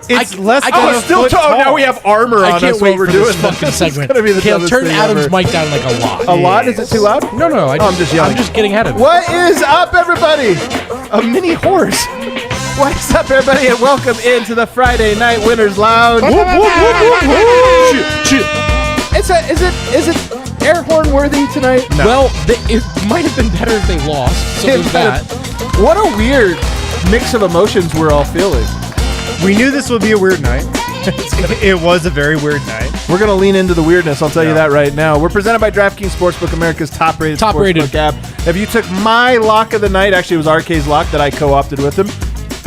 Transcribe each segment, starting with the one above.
It's less than a foot tall. Now we have armor on us. I can't wait for this fucking segment. Caleb, turn Adam's mic down like a lot. A lot? Is it too loud? No. I'm just yelling. I'm just getting ahead of it. What is up, everybody? A mini horse. What's up, everybody, and welcome into the Friday Night Winners Lounge. Is it air horn worthy tonight? No. Well, it might have been better if they lost. So there's that. What a weird mix of emotions we're all feeling. We knew this would be a weird night. It was a very weird night. We're going to lean into the weirdness, I'll tell you that right now. We're presented by DraftKings Sportsbook, America's top-rated sportsbook app. If you took my lock of the night, actually it was RK's lock that I co-opted with him,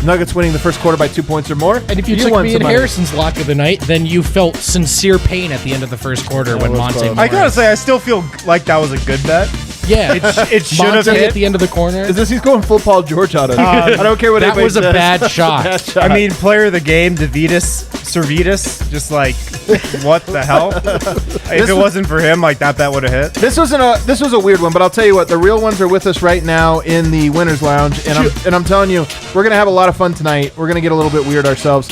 Nuggets winning the first quarter by 2 points or more. And if you took me and Harrison's lock of the night, then you felt sincere pain at the end of the first quarter when Monte Morris. I gotta say, I still feel like that was a good bet. Yeah, it should have hit at the end of the corner. Is this he's going full Paul George on us? I don't care what that was a bad shot. I mean, player of the game, Servetus, just like what the hell? If it wasn't for him, like that bet would have hit. This was a weird one, but I'll tell you what, the real ones are with us right now in the Winners Lounge, and I'm telling you, we're gonna have a lot of fun tonight. We're gonna get a little bit weird ourselves.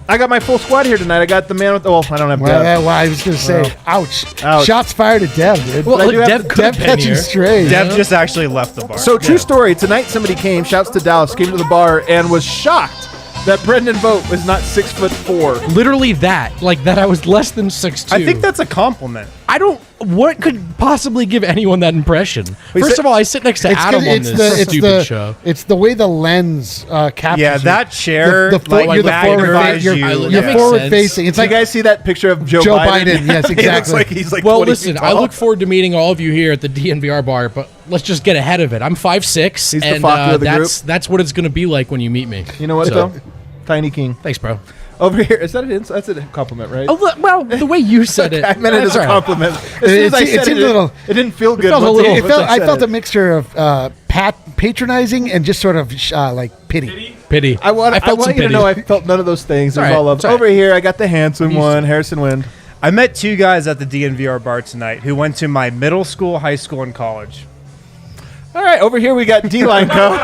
I got my full squad here tonight. I got the man with the... Well, I don't have Dev. Well, I was going to say, ouch. Shots fired at Dev, dude. Well, Dev catching straight. Dev just actually left the bar. So, true story. Tonight, somebody came, shouts to Dallas, came to the bar and was shocked that Brendan Vogt was not 6'4". Literally that. Like that I was less than 6'2". I think that's a compliment. What could possibly give anyone that impression? First of all, I sit next to Adam on this stupid show. It's the way the lens captures you. Yeah, that chair. You're forward facing. It's like, you guys see that picture of Joe Biden? Yes, exactly. He's like well, listen, I look forward to meeting all of you here at the DNVR bar, but let's just get ahead of it. I'm 5'6", and that's what it's going to be like when you meet me. You know what, though? Tiny King. Thanks, bro. Over here, is that that's a compliment, right? Oh, well, the way you said it. I meant it as a compliment. As soon as I said it didn't feel good. I felt a mixture of patronizing and just sort of like pity. I want you to know I felt none of those things. There's all love. Over here, I got the handsome one, Harrison Wind. I met two guys at the DNVR bar tonight who went to my middle school, high school, and college. All right, over here we got D-Line Co.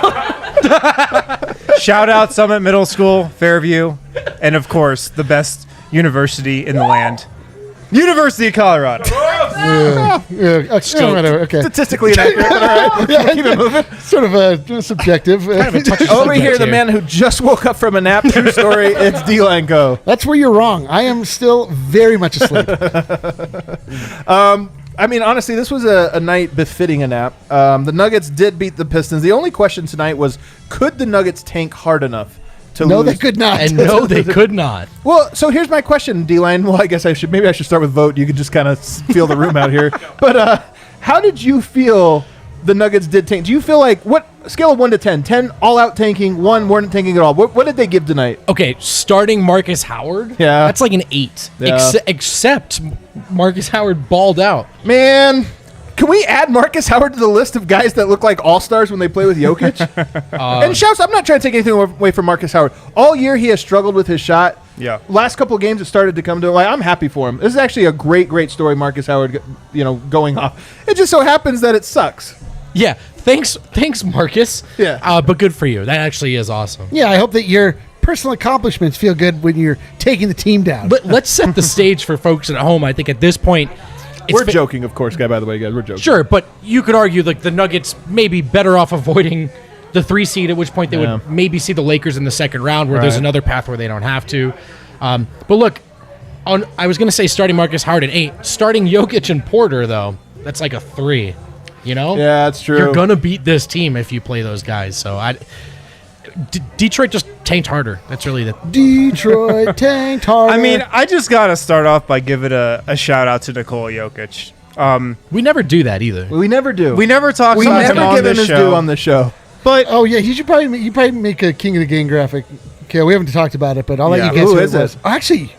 Shout out Summit Middle School, Fairview, and of course, the best university in the land, University of Colorado. Okay. Statistically inaccurate, but all right. Keep it moving. Sort of subjective. Over here, the man who just woke up from a nap. True story. It's D-Line Co. That's where you're wrong. I am still very much asleep. I mean, honestly, this was a night befitting a nap. The Nuggets did beat the Pistons. The only question tonight was, could the Nuggets tank hard enough to lose? No, they could not. And no, they could not. Well, so here's my question, D-Line. Well, I guess I should start with Vogt. You could just kind of feel the room out here. But how did you feel the Nuggets did tank? Do you feel like, what scale of 1 to 10? 10 all-out tanking, 1 weren't tanking at all. What did they give tonight? Okay, starting Marcus Howard, that's like an 8. Yeah. Except Marcus Howard balled out. Man, can we add Marcus Howard to the list of guys that look like all-stars when they play with Jokic? And shouts, I'm not trying to take anything away from Marcus Howard. All year he has struggled with his shot. Yeah. Last couple of games it started to come to like, I'm happy for him. This is actually a great story, Marcus Howard, going off. It just so happens that it sucks. Yeah, thanks, Marcus. Yeah. But good for you. That actually is awesome. Yeah, I hope that your personal accomplishments feel good when you're taking the team down. But let's set the stage for folks at home. I think at this point, we're joking, of course, by the way, guys. We're joking. Sure, but you could argue like the Nuggets may be better off avoiding the 3 seed, at which point they would maybe see the Lakers in the second round, where there's another path where they don't have to. But look, I was going to say starting Marcus Howard at 8. Starting Jokic and Porter, though, that's like a 3. You know? Yeah, that's true. You're going to beat this team if you play those guys. So Detroit just tanked harder. That's really the... Detroit tanked harder. I mean, I just got to start off by giving a shout-out to Nikola Jokic. We never do that either. We never do. We never talk about him on this show. We never give him his due on the show. But you should probably make a King of the Game graphic. Okay, we haven't talked about it, but I'll let you guess who who is it was. It? Actually...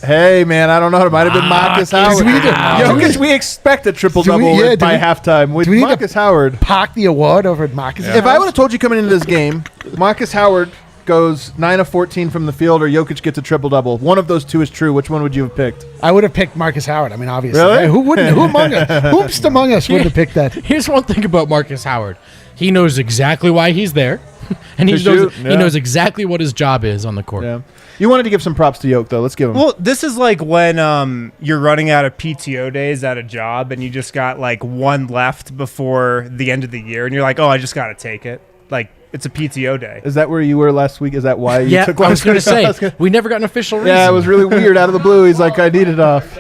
Hey, man, I don't know. It might have been Marcus Howard. Jokic, we expect a triple-double by halftime with Marcus Howard. Pock the award over at Marcus Howard? If I would have told you coming into this game, Marcus Howard goes 9 of 14 from the field or Jokic gets a triple-double. One of those two is true. Which one would you have picked? I would have picked Marcus Howard. I mean, obviously. Really? Who wouldn't? Who among us? Whoopst among us would have picked that? Here's one thing about Marcus Howard. He knows exactly why he's there, and he knows exactly what his job is on the court. Yeah. You wanted to give some props to Yoke, though. Let's give him. Well, this is like when you're running out of PTO days at a job and you just got like one left before the end of the year, and you're like, oh, I just got to take it. Like, it's a PTO day. Is that where you were last week? Is that why you took I was going to say, we never got an official reason. Yeah, it was really weird. Out of the blue, he's like, I need it off.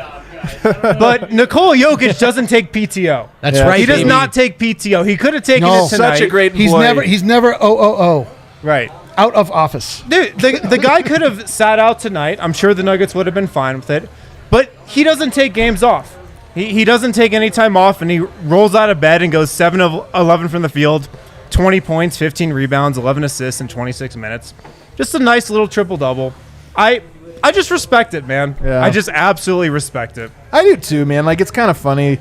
But Nikola Jokic doesn't take PTO. That's right. He does baby. not take PTO. He could have taken it tonight. Such a great employee. He's never Right. out of office. Dude, the guy could have sat out tonight. I'm sure the Nuggets would have been fine with it. But he doesn't take games off. He doesn't take any time off, and he rolls out of bed and goes 7 of 11 from the field, 20 points, 15 rebounds, 11 assists in 26 minutes. Just a nice little triple-double. I just respect it, man. Yeah. I just absolutely respect it. I do too, man. Like, it's kind of funny.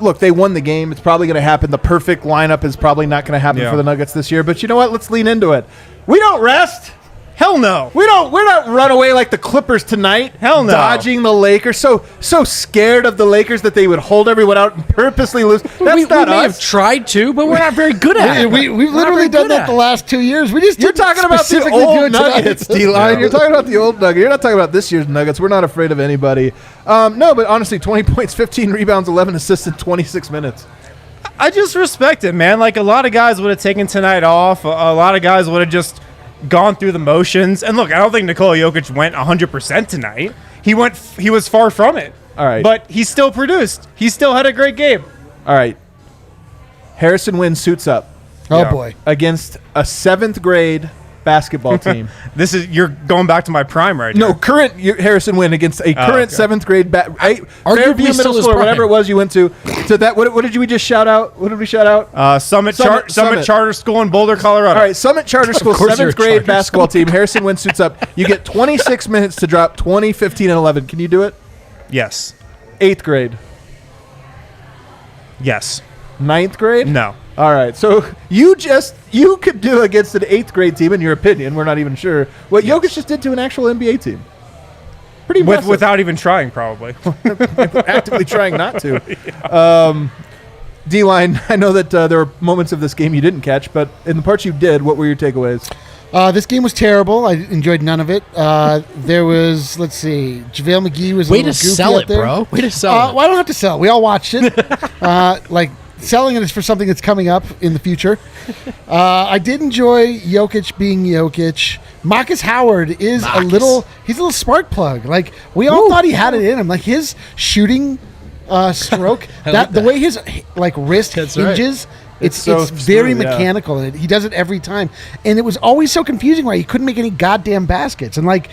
Look, they won the game. It's probably going to happen. The perfect lineup is probably not going to happen for the Nuggets this year. But you know what? Let's lean into it. We don't rest. Hell no. We're not run away like the Clippers tonight. Hell no. Dodging the Lakers. So scared of the Lakers that they would hold everyone out and purposely lose. That's we not may have us. tried to, but we're not very good at it. We've We're not literally very done good that at the it. last 2 years. We just You're didn't talking about the specifically do old it tonight. Nuggets, D-Line. You're talking about the old Nuggets. You're not talking about this year's Nuggets. We're not afraid of anybody. No, but honestly, 20 points, 15 rebounds, 11 assists in 26 minutes. I just respect it, man. Like, a lot of guys would have taken tonight off. A lot of guys would have just gone through the motions. And look, I don't think Nikola Jokic went 100% tonight. He was far from it. All right. But he still produced. He still had a great game. All right. Harrison Wind suits up Oh, Yeah. boy. against a 7th grade basketball team. You're going back to my prime right No, here. current Harrison Wind against a current okay. 7th grade Fairview arguably still Middle his School or prime. whatever it was you went to that. What did we just shout out? What did we shout out? Summit Summit. Charter School in Boulder, Colorado. All right, Summit Charter School course you're a 7th grade charter basketball team. Harrison Wind suits up. You get 26 minutes to drop 20, 15, and 11. Can you do it? Yes. 8th grade. Yes. 9th grade? No. All right, so you could do against an 8th grade team, in your opinion. We're not even sure what Jokic just did to an actual NBA team. Pretty impressive. Without even trying, probably. Actively trying not to. D-Line, I know that there were moments of this game you didn't catch, but in the parts you did, what were your takeaways? This game was terrible. I enjoyed none of it. There was, let's see, JaVale McGee was a Way little to goofy sell out it, there. bro. Way to sell it. Well, I don't have to sell it. We all watched it. Selling it is for something that's coming up in the future. I did enjoy Jokic being Jokic. Marcus Howard is he's a little spark plug. Like, we all thought he had it in him. Like, his shooting stroke, the way his wrist hinges, it's very mechanical. And he does it every time. And it was always so confusing why he couldn't make any goddamn baskets. And like,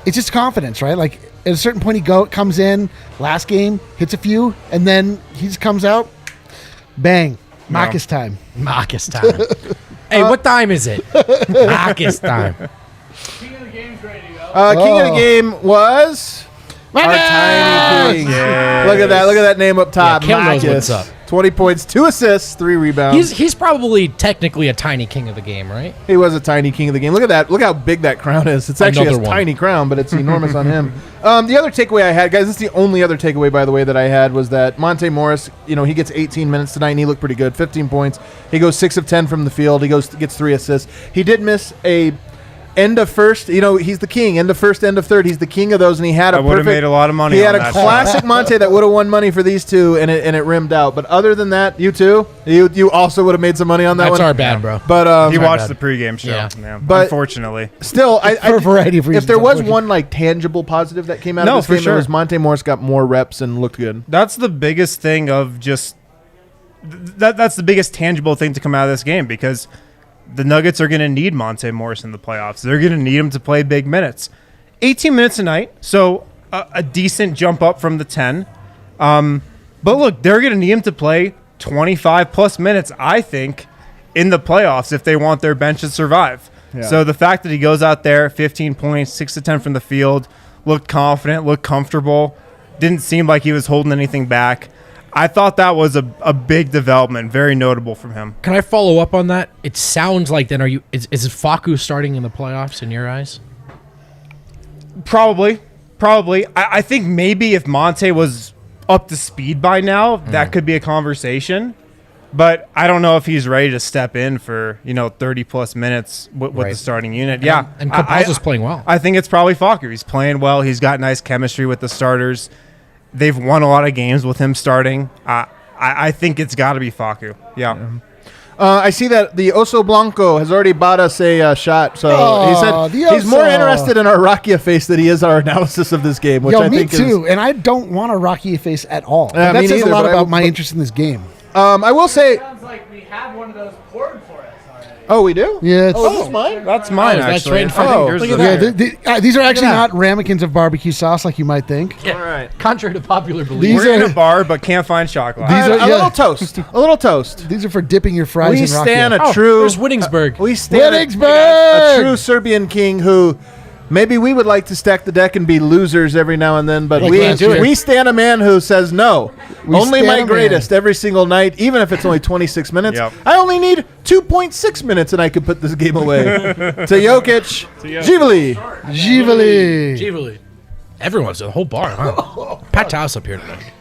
it's just confidence, right? Like, at a certain point, comes in, last game, hits a few, and then he just comes out, bang, Marcus time. Marcus time. Hey, what time is it? Marcus time. King of the game was our tiny king. Yes. Look at that name up top. Yeah, Kel knows Marcus. what's up. 20 points, 2 assists, 3 rebounds. He's probably technically a tiny king of the game, right? He was a tiny king of the game. Look at that. Look how big that crown is. It's actually Another a one. tiny crown, but it's enormous on him. The other takeaway I had, guys, this is the only other takeaway, by the way, that I had was that Monte Morris, he gets 18 minutes tonight, and he looked pretty good. 15 points. He goes 6 of 10 from the field. He gets 3 assists. He did miss a end of first. He's the king. End of first, end of third. He's the king of those, and he had I would have made a lot of money. He had on a that classic Monte that would have won money for these two, and it rimmed out. But other than that, you too, you also would have made some money on that That's one. our bad, bro. But He watched bad. the pregame show. Yeah. But- unfortunately. still, For a variety of reasons, if there was unfortunately. one tangible positive that came out No, of this for game, sure. it was Monte Morris got more reps and looked good. That's the biggest thing of just that's the biggest tangible thing to come out of this game, because the Nuggets are going to need Monte Morris in the playoffs. They're going to need him to play big minutes. 18 minutes a night, so a decent jump up from the 10. But look, they're going to need him to play 25-plus minutes, I think, in the playoffs if they want their bench to survive. Yeah. So the fact that he goes out there, 15 points, 6 of 10 from the field, looked confident, looked comfortable, didn't seem like he was holding anything back. I thought that was a big development, very notable from him. Can I follow up on that? It sounds like then is Facu starting in the playoffs in your eyes? Probably. I think maybe if Monte was up to speed by now, that could be a conversation. But I don't know if he's ready to step in for 30-plus minutes with the starting unit. And Campazzo's playing well. I think it's probably Facu. He's playing well. He's got nice chemistry with the starters. They've won a lot of games with him starting. I think it's got to be Facu. Yeah. I see that the Oso Blanco has already bought us a shot. So he said he's more interested in our Rakia face than he is our analysis of this game, which I think too. And I don't want a Rakia face at all. That says a lot about my interest in this game. I will say. Sounds like we have one of those poured for us already. Oh, we do? Yeah. Oh, is this mine? That's mine, that's actually. right in front of you. Look at that. These are actually not ramekins of barbecue sauce like you might think. Yeah. All right. Contrary to popular belief. These We're in are- a bar, but can't find shot glass. These are- A little toast. A little toast. These are for dipping your fries We in stand Rakia. a true. There's Winningsburg. We stand a Winningsburg! true Serbian king who. Maybe we would like to stack the deck and be losers every now and then, but Like last year. we stand a man who says no. Only stand my a greatest every single night, even if it's only 26 minutes. Yep. I only need 2.6 minutes and I could put this game away. To Jokic, Givali. Givali. Givali. Everyone's the whole bar, huh? Packed house up here tonight.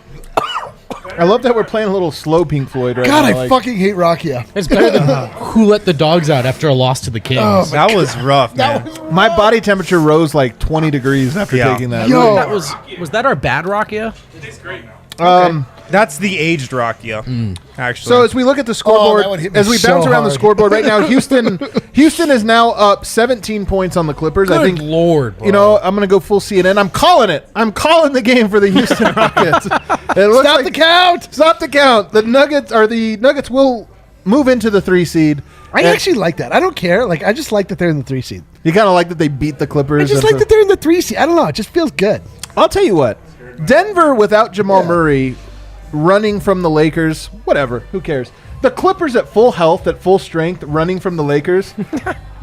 I love that we're playing a little slow Pink Floyd right God, now. I like- fucking hate Rakia. It's better than who let the dogs out after a loss to the Kings. That was rough, man. My body temperature rose like 20 degrees after Yeah. taking that. Yo. That was that our bad Rakia? That's the aged Rakia, actually. So as we look at the scoreboard, that would hit me as we so bounce around the hard. scoreboard right now, Houston is now up 17 points on the Clippers. I think, Lord, bro. you know, I'm going to go full CNN. I'm calling it. I'm calling the game for the Houston Rockets. It looks Stop the count. Stop the count. The Nuggets will move into the 3 seed. I And actually like that. I don't care. Like, I just like that they're in the 3 seed. you kind of like that they beat the Clippers. I just and like that they're in the 3 seed. I don't know. It just feels good. I'll tell you what. Denver without Jamal Murray running from the Lakers, whatever, who cares? The Clippers at full health, at full strength, running from the Lakers. I'm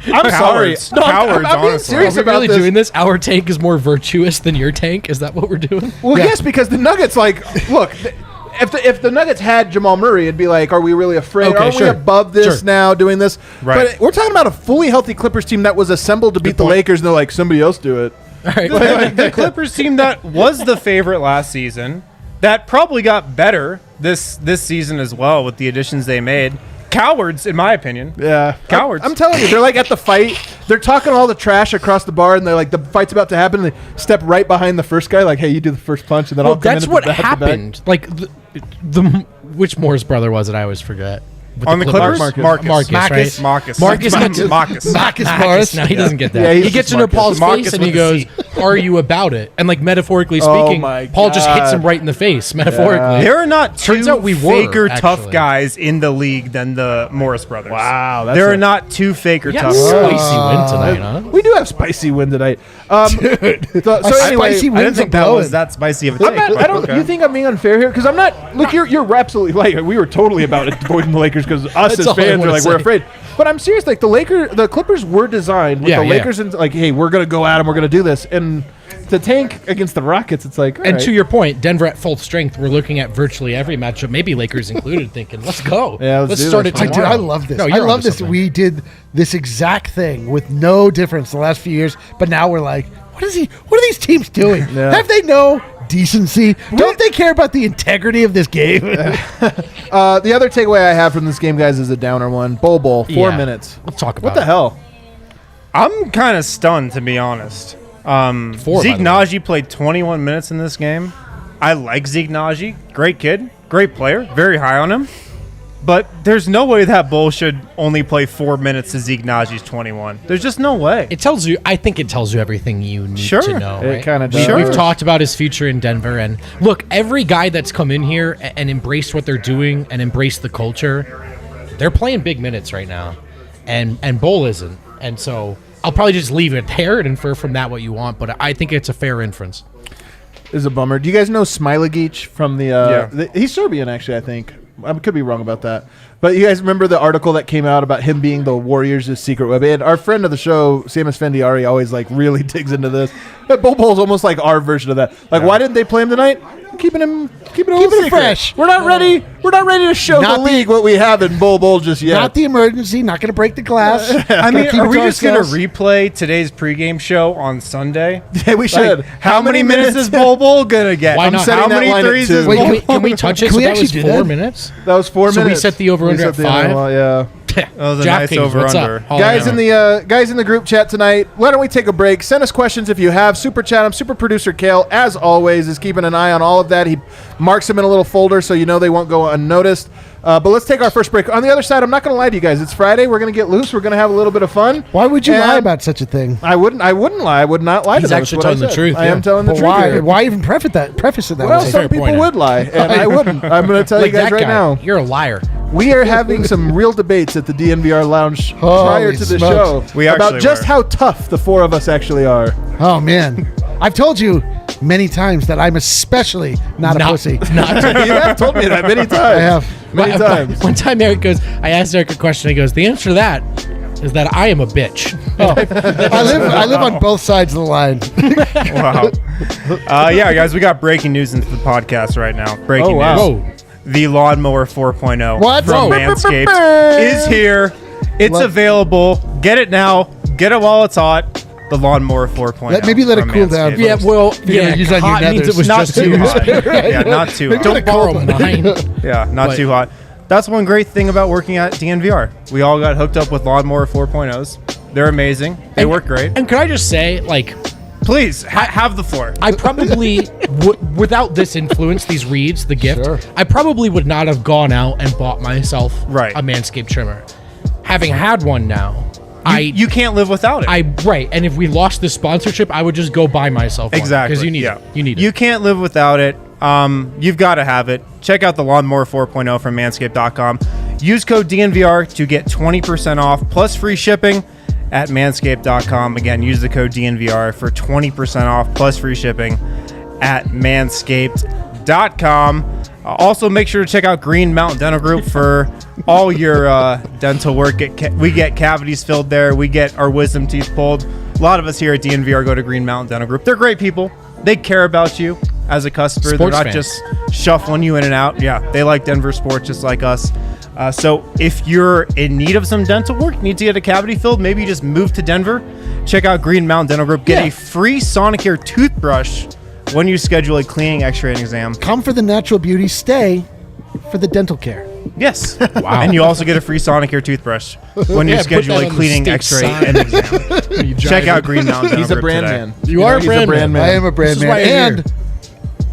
sorry. Cowards. No, Cowards, I'm being honestly. Are serious we about really this. doing this? Our tank is more virtuous than your tank? Is that what we're doing? Well, Yeah. yes, because the Nuggets, look, if the Nuggets had Jamal Murray, it'd be like, are we really afraid? Okay, Are sure. we above this Sure. now, doing this? Right. But we're talking about a fully healthy Clippers team that was assembled to beat the point. Lakers, and they're like, somebody else do it. All right. the Clippers team that was the favorite last season, that probably got better this season as well with the additions they made. Cowards, in my opinion. Yeah. Cowards. I'm telling you, they're like at the fight. They're talking all the trash across the bar, and they're like, the fight's about to happen. And they step right behind the first guy, like, hey, you do the first punch, and then Well, I'll come that's in what at the back. happened. Like the which Morris brother was it? I always forget. With On the Clippers? Marcus. Marcus. Marcus, right? Marcus. Marcus gets it. Marcus. Marcus Morris. No, he doesn't get that. Yeah, he's he gets just into Marcus. Paul's Marcus face and he with a goes, "Are you about it?" And like metaphorically Oh speaking, my Paul just hits God. him right in the face. Metaphorically, There are not Turns two out we were, faker tough actually. guys in the league than the Morris brothers. Wow, that's There a- are not two faker yeah, tough spicy guys. win tonight, huh? We do have spicy win tonight. So anyway, spicy I win. didn't think that was that spicy of a I'm take. not, I don't. Okay. You think I'm being unfair here? Because I'm not. Look, you're absolutely right. We were totally about avoiding the Lakers because us That's as all I fans are wanna like we're say. afraid. But I'm serious. Like the Clippers were designed with Yeah, the yeah. Lakers and like, hey, we're gonna go at them. We're gonna do this. And the tank against the Rockets, it's like, all And right. to your point, Denver at full strength. We're looking at virtually every matchup, maybe Lakers included, thinking, "Let's go, Yeah, let's do start this. it Dude, tomorrow." I love this. No, I you're love onto this. something. We did this exact thing with no difference the last few years, but now we're like, what are these teams doing? Yeah. Have they no decency? Don't they care about the integrity of this game? The other takeaway I have from this game, guys, is a downer one. Bowl, 4 Yeah. minutes. Let's talk about What the it. hell? I'm kind of stunned, to be honest. Four, Zeke by the way. Naji played 21 minutes in this game. I like Zeke Naji. Great kid. Great player. Very high on him. But there's no way that Bull should only play 4 minutes to Zeke Naji's 21. There's just no way. It tells you. I think it tells you everything you need Sure. to know. It right? kinda does. Sure. We've talked about his future in Denver, and look, every guy that's come in here and embraced what they're doing and embraced the culture, they're playing big minutes right now, and Bull isn't. And so I'll probably just leave it there and infer from that what you want. But I think it's a fair inference. This is a bummer. Do you guys know Smilagic from the? Yeah. He's Serbian, actually. I think I could be wrong about that. But you guys remember the article that came out about him being the Warriors' secret weapon? And our friend of the show, Samus Fendiari, always like really digs into this. But Bol Bol's almost like our version of that. Like, why didn't they play him tonight? Keeping him fresh. We're not ready. We're not ready to show the league what we have in Bol Bol just yet. Not the emergency. Not going to break the glass. I mean, keep are it we to just going to ourselves. replay today's pregame show on Sunday? Yeah, we should. Like, how many minutes is Bol Bol going to get? Why not? How setting that many line at threes 2. is Wait, Bol Can Bol? we, can we touch it? Can So we that was actually do 4 that? minutes. That was 4 So we minutes. set the over-under We at set the 5? well, yeah. That was a nice DraftKings, what's over-under. up? Holler Guys out. guys in the group chat tonight, why don't we take a break? Send us questions if you have. Super chat them. Super producer Kale, as always, is keeping an eye on all of that. He marks them in a little folder so you know they won't go unnoticed. But let's take our first break. On the other side, I'm not going to lie to you guys. It's Friday. We're going to get loose. We're going to have a little bit of fun. Why would you And lie about such a thing? I wouldn't lie. I would not lie He's to them. actually That's what I telling the said. truth, I yeah. am telling the But truth why? here. Why even preface it that Well, way? some Fair people point, would lie, and I wouldn't. I'm going to tell Like you guys that right guy. now. You're a liar. We are having some real debates at the DNVR Lounge prior Holy to the smokes. show We about actually just were. how tough the four of us actually are. Oh man, I've told you many times that I'm especially not a pussy. Not You have told me that many times. I have. Many times. One time Eric goes, I asked Eric a question. He goes, the answer to that is that I am a bitch. I live on both sides of the line. Wow. Yeah, guys, we got breaking news into the podcast right now. Breaking Oh, wow. news. Whoa. The Lawnmower 4.0 What? from Whoa. Manscaped is here. It's What? available. Get it now. Get it while it's hot. The Lawnmower 4.0. Maybe let it from cool down Manscaped. Yeah, well, You're yeah, gonna use on your hot means nethers. it was Not just too too hot. hot. Yeah, not too hot. Don't borrow mine. Yeah, not But- too hot. That's one great thing about working at DNVR. We all got hooked up with Lawnmower 4.0s. They're amazing. They work great. And could I just say, like, Please, have the floor. I probably without this influence, these reads, the gift, Sure. I probably would not have gone out and bought myself Right. a Manscaped trimmer. Having had one now, You can't live without it. right, and if we lost the sponsorship, I would just go buy myself one. Exactly. Because you need yeah. it. You need it. You can't live without it. You've got to have it. Check out the Lawnmower 4.0 from manscaped.com. Use code DNVR to get 20% off plus free shipping at manscaped.com. Again, use the code DNVR for 20% off plus free shipping at manscaped.com. Also, make sure to check out Green Mountain Dental Group for all your dental work. We get cavities filled there. We get our wisdom teeth pulled. A lot of us here at DNVR go to Green Mountain Dental Group. They're great people. They care about you as a customer. Sports They're not fans. just shuffling you in and out. Yeah, they like Denver sports just like us. So if you're in need of some dental work, need to get a cavity filled, maybe you just move to Denver, check out Green Mountain Dental Group. Get Yeah. a free Sonicare toothbrush when you schedule a cleaning, x-ray, and exam. Come for the natural beauty. Stay for the dental care. Yes. Wow. And you also get a free Sonicare toothbrush when you Yeah, put schedule that a on the cleaning, state x-ray, sign. and exam. Check out Green Mountain Dental He's a Group brand today. man. You are a He's brand man. I am a brand This is why man. you're And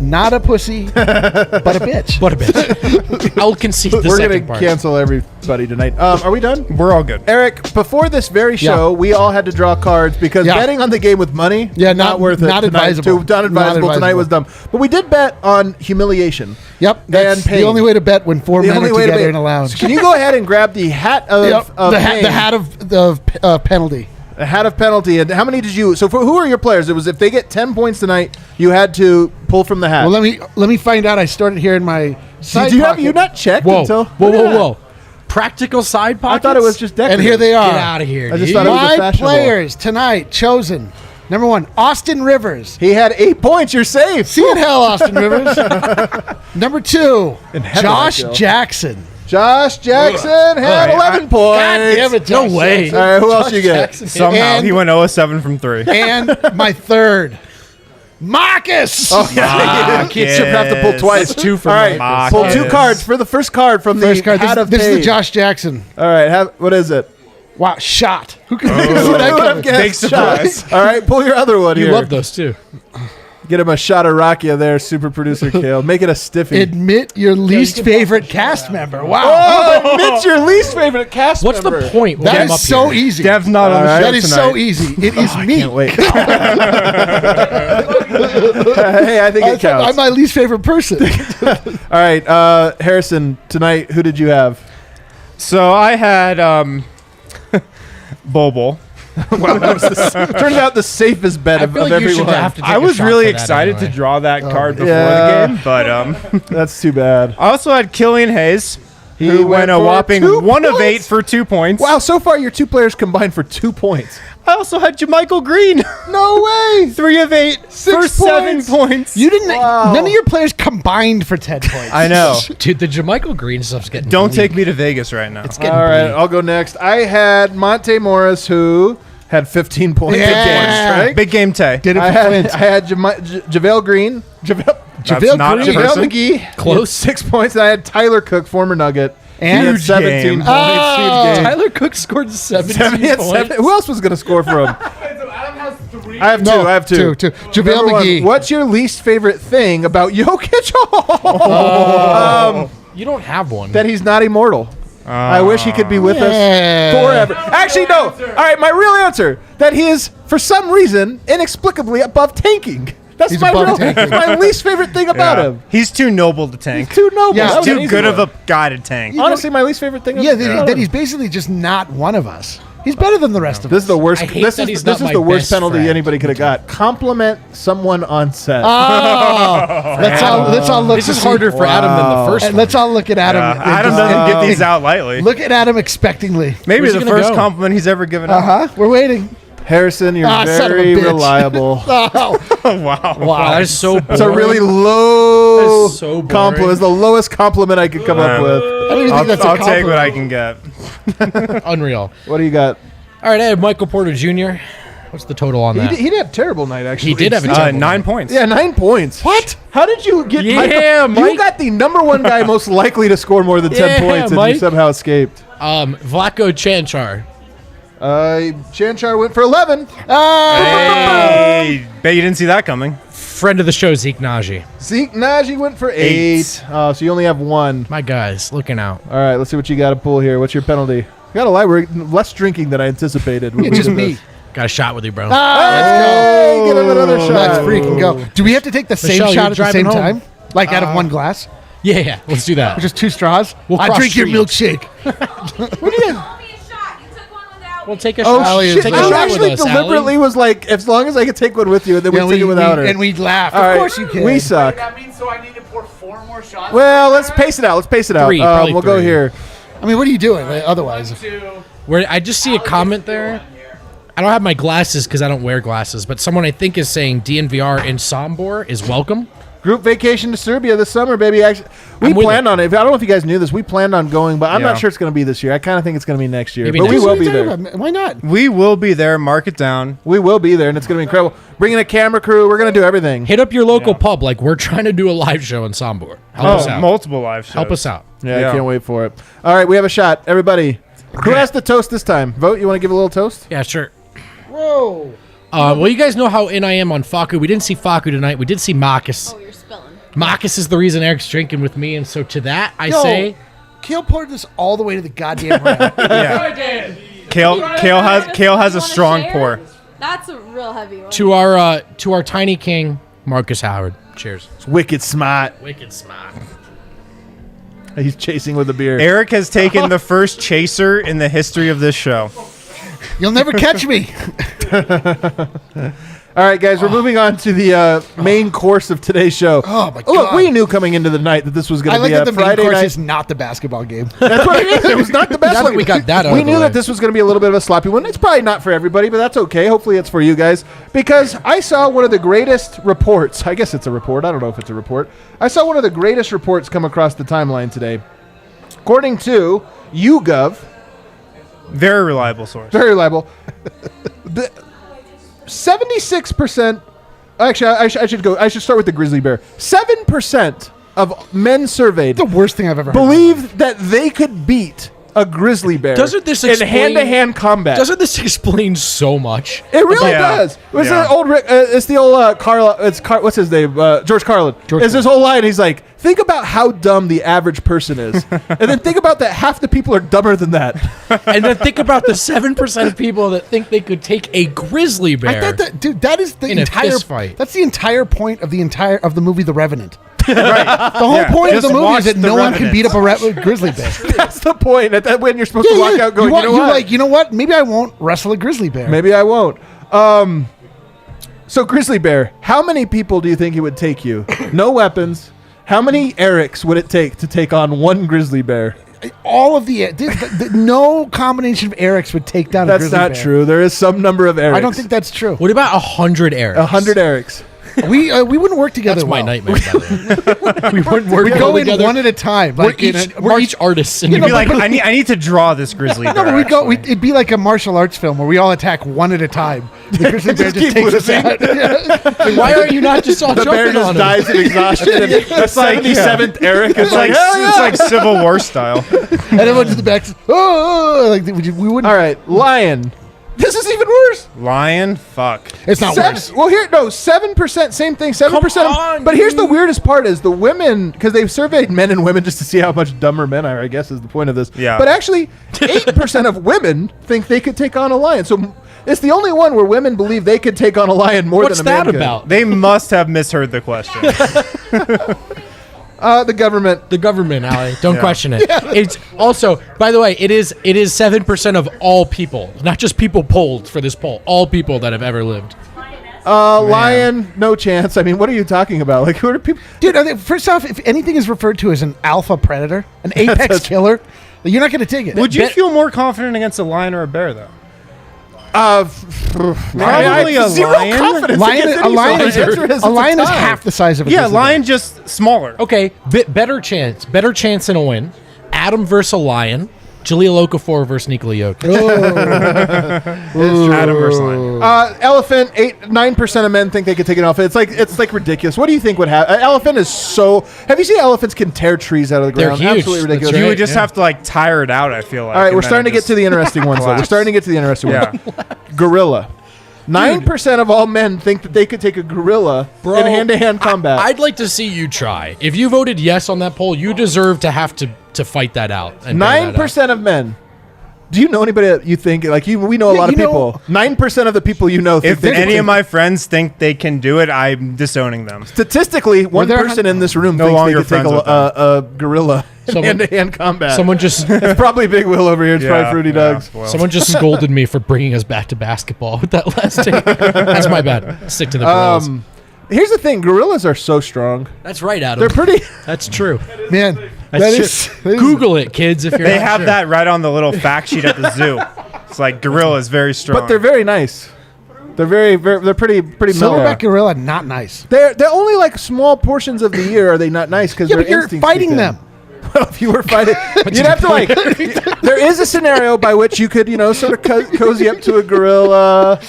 not a pussy, but a bitch. What a bit. I'll concede the We're second going to part. cancel everybody tonight. Are we done? We're all good. Eric, before this very show, we all had to draw cards because Yeah. betting on the game with money, Yeah, not worth it. not tonight. advisable. Not advisable. Not Tonight was dumb. advisable. But we did bet on humiliation. Yep, that's pain. the only way to bet when four men are together in a lounge. Can you go ahead and grab the hat of, Yep, of the pain? hat of penalty. A hat of penalty. And how many did you? So for who are your players? It was if they get 10 points tonight, you had to pull from the hat. Well, let me find out. I started here in my side Did you have pocket. you not checked Whoa, until? whoa, Look at whoa, that. whoa. Practical side I pockets? thought it was just decorative. And here they are. Get out of here. I just dude. thought it was a My fashionable. players tonight chosen. Number 1, Austin Rivers. He had 8 points. You're safe. See it, hell, Austin Rivers. Number 2, headlight, Josh Joe. Jackson. Josh Jackson had 11 points. God damn it, No Josh way. Jackson. All right, who else you get? Jackson. Somehow And- he went 0-7 from 3. And my third, Markus. Oh, yeah. Kids should have to pull twice. That's 2 for All right, Markus. pull 2 cards for the first card from First the card. hat of This is the pain. Josh Jackson. All right, what is it? Wow, shot. Who could Who would have guessed? Big surprise. Shot. All right, pull your other one You here. love those too. Get him a shot of Rakia there, super producer Kale. Make it a stiffy. Admit your least favorite cast member. Wow. Oh, admit your least favorite cast What's member. the point? when That I'm is up so here? easy. Dev's not on the All right. show That is tonight. so easy. It is me. Can't wait. Hey, I think it I'm counts. my least favorite person. All right, Harrison, tonight, who did you have? So I had Bobo. Turns out the safest bet I of feel like you should everyone. have to take I a was shot really for that excited anyway. to draw that card before yeah. the game, but That's too bad. I also had Killian Hayes. Who went a for whopping 2 1 of points. 8 for 2 points. Wow, so far your two players combined for 2 points. I also had Jermichael Green. No way. 3 of 8 for 6 7 points. points. You didn't. Wow. None of your players combined for 10 points. I know. Dude, the Jermichael Green stuff's getting Don't bleak. take me to Vegas right now. It's getting All right, bleak. I'll go next. I had Monte Morris, who had 15 points. Yeah. against, right? Big game Tay. Did it I for had Flint. JaVale Green. JaVale not Green. a JaVale person. McGee. Close. 6 points. And I had Tyler Cook, former Nugget. And he had Huge 17 game. points. Oh. Huge game. Tyler Cook scored 17 He had points. 7. Who else was going to score for him? So Adam has 3. I have two. No, I have two. two. JaVale Number one, McGee. what's your least favorite thing about Jokic? You don't have one. That he's not immortal. I wish he could be with Yeah. us forever. Actually, no. All right, my real answer, that he is, for some reason, inexplicably above tanking. That's He's my above real, tanking. my least favorite thing about him. He's too noble to tank. He's too noble. Yeah, That He's was an too easy good one. of a guy to tank. Honestly, my least favorite thing. Yeah, about that him. he's basically just not one of us. He's better than the rest of This us. is the worst. I hate This that is he's this not is my the worst best penalty friend. anybody could have got. Compliment someone on set. Let's all look. This to is see- harder for Adam than the first And one. let's all look at Adam. Yeah, and Adam just- doesn't and- get these out lightly. Look at Adam expectingly. Maybe Where's the he gonna first go? compliment he's ever given Uh out. huh. We're waiting. Harrison, you're Ah, son of a very bitch. reliable. Oh, Wow. Wow, that is so boring. It's a really low That's so boring. compliment. It's the lowest compliment I could come up with. I don't even think that's a I'll take what I compliment. can get. Unreal. What do you got? All right, I have Michael Porter Jr. What's the total on that? He did a terrible night, actually. He did have a terrible 9 points. Yeah, 9 points. What? How did you get Yeah, Michael? You Mike. got the number one guy most likely to score more than 10 Yeah, points, and Mike. you somehow escaped. Vlatko Chanchar. Chanchar went for 11. Hey, bet you didn't see that coming. Friend of the show, Zeke Naji. Zeke Naji went for 8. Oh, so you only have 1. My guys, looking out. All right, let's see what you got to pull here. What's your penalty? I gotta lie, we're less drinking than I anticipated. when it's we just did me. this. Got a shot with you, bro. Hey, get him another shot. Let's freaking go. Do we have to take the same Michelle, shot you're at the driving same home. time? Like out of one glass? Yeah, let's do that. Just 2 straws? We'll I cross drink your streets. milkshake. Call me a shot. You took one without We'll me. take a Oh, shot. shit. Take a I shot actually with us, deliberately Allie. was like, as long as I could take one with you, and then Yeah, we'd take it without her. and we'd laugh. All Of right, course you can. We suck. That means so I need to pour 4 more shots. Well, let's pace it out. Let's pace it out. 3, probably We'll go 3. here. I mean, what are you doing otherwise? Where I just see a comment there. I don't have my glasses because I don't wear glasses, but someone I think is saying DNVR in Sombor is welcome. Group vacation to Serbia this summer, baby. Actually, we I'm with planned on it. I don't know if you guys knew this. We planned on going, but I'm Yeah. not sure it's going to be this year. I kind of think it's going to be next year. Maybe But we next will year. be What are you there. talking about? Why not? We will be there. Mark it down. We will be there, and it's going to be incredible. Bringing a camera crew. We're going to do everything. Hit up your local pub. Like, we're trying to do a live show in Sombor. Help us out. multiple live shows. Help us out. Yeah, I Yeah. can't wait for it. All right, we have a shot. Everybody, who has the toast this time? Vote. You want to give a little toast? Yeah, sure. Whoa. Well, you guys know how in I am on Faku. We didn't see Faku tonight. We did see Markus. Oh, you're spilling. Markus is the reason Eric's drinking with me, and so to that I Yo, say, Kale poured this all the way to the goddamn rim. Yeah. Kale has a strong pour. That's a real heavy one. to our tiny king, Marcus Howard. Cheers. It's wicked smart. Wicked smart. He's chasing with a beer. Eric has taken the first chaser in the history of this show. You'll never catch me. All right, guys, we're moving on to the main course of today's show. Oh, my Look, God. we knew coming into the night that this was going I to like be that a the main Friday course night. is not the basketball game. That's what it is. It was not the best Now one. that we got that out We of the knew way. that this was going to be a little bit of a sloppy one. It's probably not for everybody, but that's okay. Hopefully it's for you guys. Because I saw one of the greatest reports. I guess it's a report. I don't know if it's a report. I saw one of the greatest reports come across the timeline today. According to YouGov, Very reliable source. very reliable, the 76%. Actually, I should go. I should start with the grizzly bear. 7% of men surveyed The worst thing I've ever heard. believe that they could beat a grizzly bear. Doesn't this in explain- hand-to-hand combat? Doesn't this explain so much? It really Yeah. does. It was Yeah. the old. It's the old Carl. What's his name? George Carlin. It's his whole line. He's like, think about how dumb the average person is, and then think about that half the people are dumber than that. And then think about the 7% of people that think they could take a grizzly bear. I thought that, dude, that is the In a entire fist fight. That's the entire point of the movie The Revenant. The whole Yeah, point of just the movie watch is that The no one can Revenant. beat up a grizzly bear. That's the point. At that when you're supposed to walk out going, you know you're what? like, you know what? Maybe I won't wrestle a grizzly bear. Maybe I won't. So grizzly bear, how many people do you think it would take you? No weapons. How many Erics would it take to take on one grizzly bear? all of no combination of Erics would take down a That's grizzly not bear. true. There is some number of Erics. I don't think that's true. What about 100 Erics? 100 Erics. We wouldn't work together. That's my well. nightmare, by the way. We wouldn't work We go in together. one at a time. We're Like each artists. And You'd be like, I need to draw this grizzly bear. No, but actually. it'd be like a martial arts film where we all attack one at a time. The grizzly bear just keep takes us losing. out. Yeah. why are you not just all The bear jumping on just him? dies of exhaustion. And the 77th Eric is It's like, it's like Civil War style. And everyone's in the back. Oh, like we wouldn't. All right, lion. This is even worse. Lion, fuck. It's not worse. Well, 7%, same thing, 7%. Come on, But here's the weirdest part is the women, because they've surveyed men and women just to see how much dumber men are, I guess is the point of this. Yeah. But actually, 8% of women think they could take on a lion. So it's the only one where women believe they could take on a lion more What's than a man that could. about? They must have misheard the question. The government. The government, Ali. Don't Yeah. question it. It's also, by the way, it is 7% of all people, not just people polled for this poll. All people that have ever lived. Lion, no chance. I mean, what are you talking about? Like, who are people? Dude, first off, if anything is referred to as an alpha predator, an apex killer, you're not going to take it. Would you Bet- feel more confident against a lion or a bear, though? Probably a zero lion? confidence Lion, against a any lion, sort is, of answer is a it's lion is tie. half the size of a Yeah, grizzly lion bear. just smaller. Okay, better chance in a win. Adam versus a lion. Jaleel Okafor versus Nikola Jokic. Adam versus lion. Elephant. 9% of men think they could take it off. It's like ridiculous. What do you think would happen? An elephant is so. Have you seen elephants can tear trees out of the They're ground? huge. Absolutely That's ridiculous. right. You would just yeah. have to like tire it out, I feel like. All right, and we're then starting to it get to the interesting ones. Though. We're collapse. starting to get to the interesting Yeah. ones. Gorilla. 9% of all men think that they could take a gorilla in hand-to-hand combat. I'd like to see you try. If you voted yes on that poll, you deserve to have to fight that out. And bear that out. 9% of men. Do you know anybody that you think like you? We know a lot of you know- people. 9% of the people you know think If they could any take- of my friends think they can do it, I'm disowning them. statistically, one there person in this room No thinks they longer could take friends with them. a gorilla in Someone- hand-to-hand combat. Someone just It's probably Big Will over here. It's probably Fruity Dogs. well. someone just scolded me for bringing us back to basketball with that last take. That's my bad. Stick to the gorillas. Here's the thing: gorillas are so strong. That's right, Adam. They're pretty. That's true. Man, that is Google it, kids. If you're They not have sure. that right on the little fact sheet at the zoo. It's like gorilla is very strong. But they're very nice. They're very they're pretty mellow. silverback gorilla, not nice. They're only like small portions of the year are they not nice because Yeah, their but you're instincts fighting kick in. them. Well, if you were fighting, you'd have to like. There is a scenario by which you could sort of cozy up to a gorilla.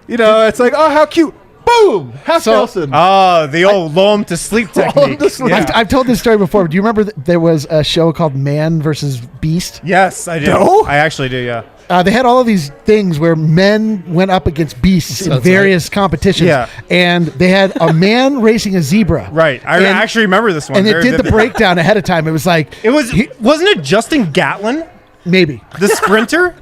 It's like, oh, how cute. Boom! Half Nelson. Oh, the old lull 'em to sleep technique. to sleep. Yeah. I've told this story before. But do you remember there was a show called Man versus Beast? Yes, I do. No? I actually do, yeah. They had all of these things where men went up against beasts in Sounds various competitions. Yeah. And they had a man racing a zebra. Right. I And- actually remember this one. And it very did the vividly. breakdown ahead of time. It was like, It was, wasn't it Justin Gatlin, maybe. the sprinter?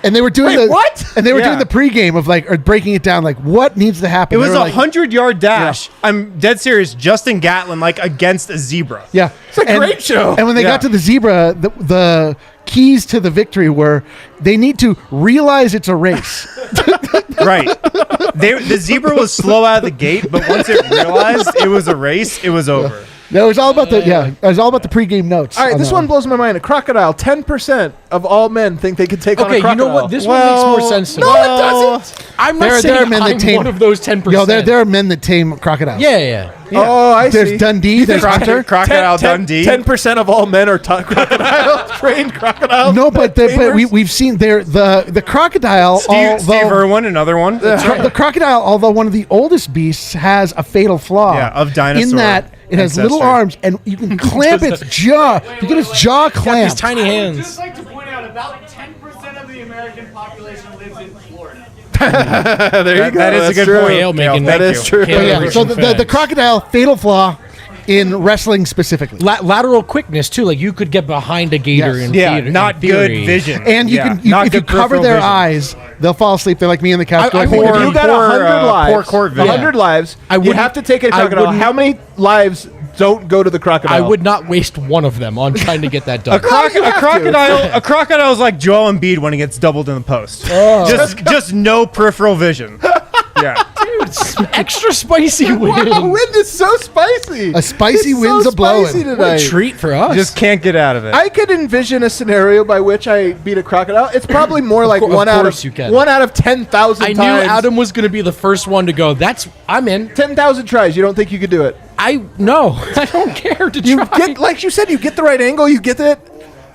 And they were doing Wait, the what? And they were Yeah. doing the pregame of like, or breaking it down, like what needs to happen. It was They a were like, 100-yard dash. I'm dead serious. Justin Gatlin, like, against a zebra. Yeah, It's a great show. And when they Yeah. got to the zebra, the keys to the victory were they need to realize it's a race. Right. The zebra was slow out of the gate, but once it realized it was a race, it was over. That was all about it was all about the pregame notes. All right, on this that one blows my mind. A crocodile. 10% of all men think they could take on a Okay, you crocodile. know what? This Well, one makes more sense to no, me. it doesn't. I'm not There saying are men that I'm tame- one of those 10%. Yo, there are men that tame crocodiles. Yeah. Oh, I There's see. Dundee. There's Hunter. Crocodile Dundee. 10% of all men are crocodile trained crocodiles. No, but Tamers? we've seen the crocodile. Steve Irwin, another one. The crocodile, although one of the oldest beasts, has a fatal flaw. Yeah, of dinosaur In that it has little ancestry. arms, and you can clamp its jaw. You get its jaw These clamped. tiny I'd hands. just like to point out about 10% of the American population lives in Florida. There you go. That is a That's good true. point. Kale making That is true. Kale But Yeah, rich so and the fast. crocodile fatal flaw in wrestling specifically. Lateral quickness too. Like you could get behind a gator Yes. in Yeah, theater, not in theory. good vision. And you Yeah, can not if you good cover peripheral their vision. eyes, they'll fall asleep. They're like me on the couch. I going, wouldn't- If you got Poor, 100 lives, poor court vision. 100 lives, I you wouldn't- have to take a I crocodile. wouldn't- How many lives don't go to the crocodile? I would not waste one of them on trying to get that done. you have to. A crocodile is like Joel Embiid when he gets doubled in the post. Just no peripheral vision. Yeah. extra spicy wind. Wow, wind is so spicy. A spicy It's wind's so a-blowing. spicy What a tonight. treat for us. Just can't get out of it. I could envision a scenario by which I beat a crocodile. It's probably more like Of one course you can. out of 10,000 I times. knew Adam was going to be the first one to go. I'm in. 10,000 tries. You don't think you could do it? No, I don't care to You try. get, like you said, you get the right angle. You get it.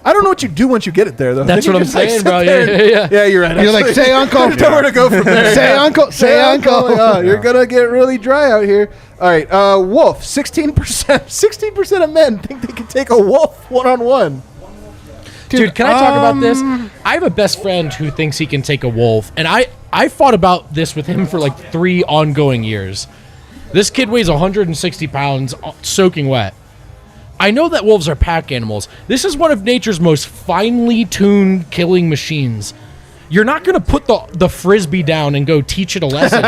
I don't know what you do once you get it there, though. That's Then what you I'm just, like, saying, sit bro. there and- Yeah. Yeah, you're right. You're like, actually. say uncle. There's nowhere to go from there. Say uncle. Say uncle. Oh, you're gonna get really dry out here. All right, wolf. 16%. 16% of men think they can take a wolf one-on-one. Dude, can I talk about this? I have a best friend who thinks he can take a wolf, and I fought about this with him for like 3 ongoing years. This kid weighs 160 pounds, soaking wet. I know that wolves are pack animals. This is one of nature's most finely tuned killing machines. You're not going to put the frisbee down and go teach it a lesson.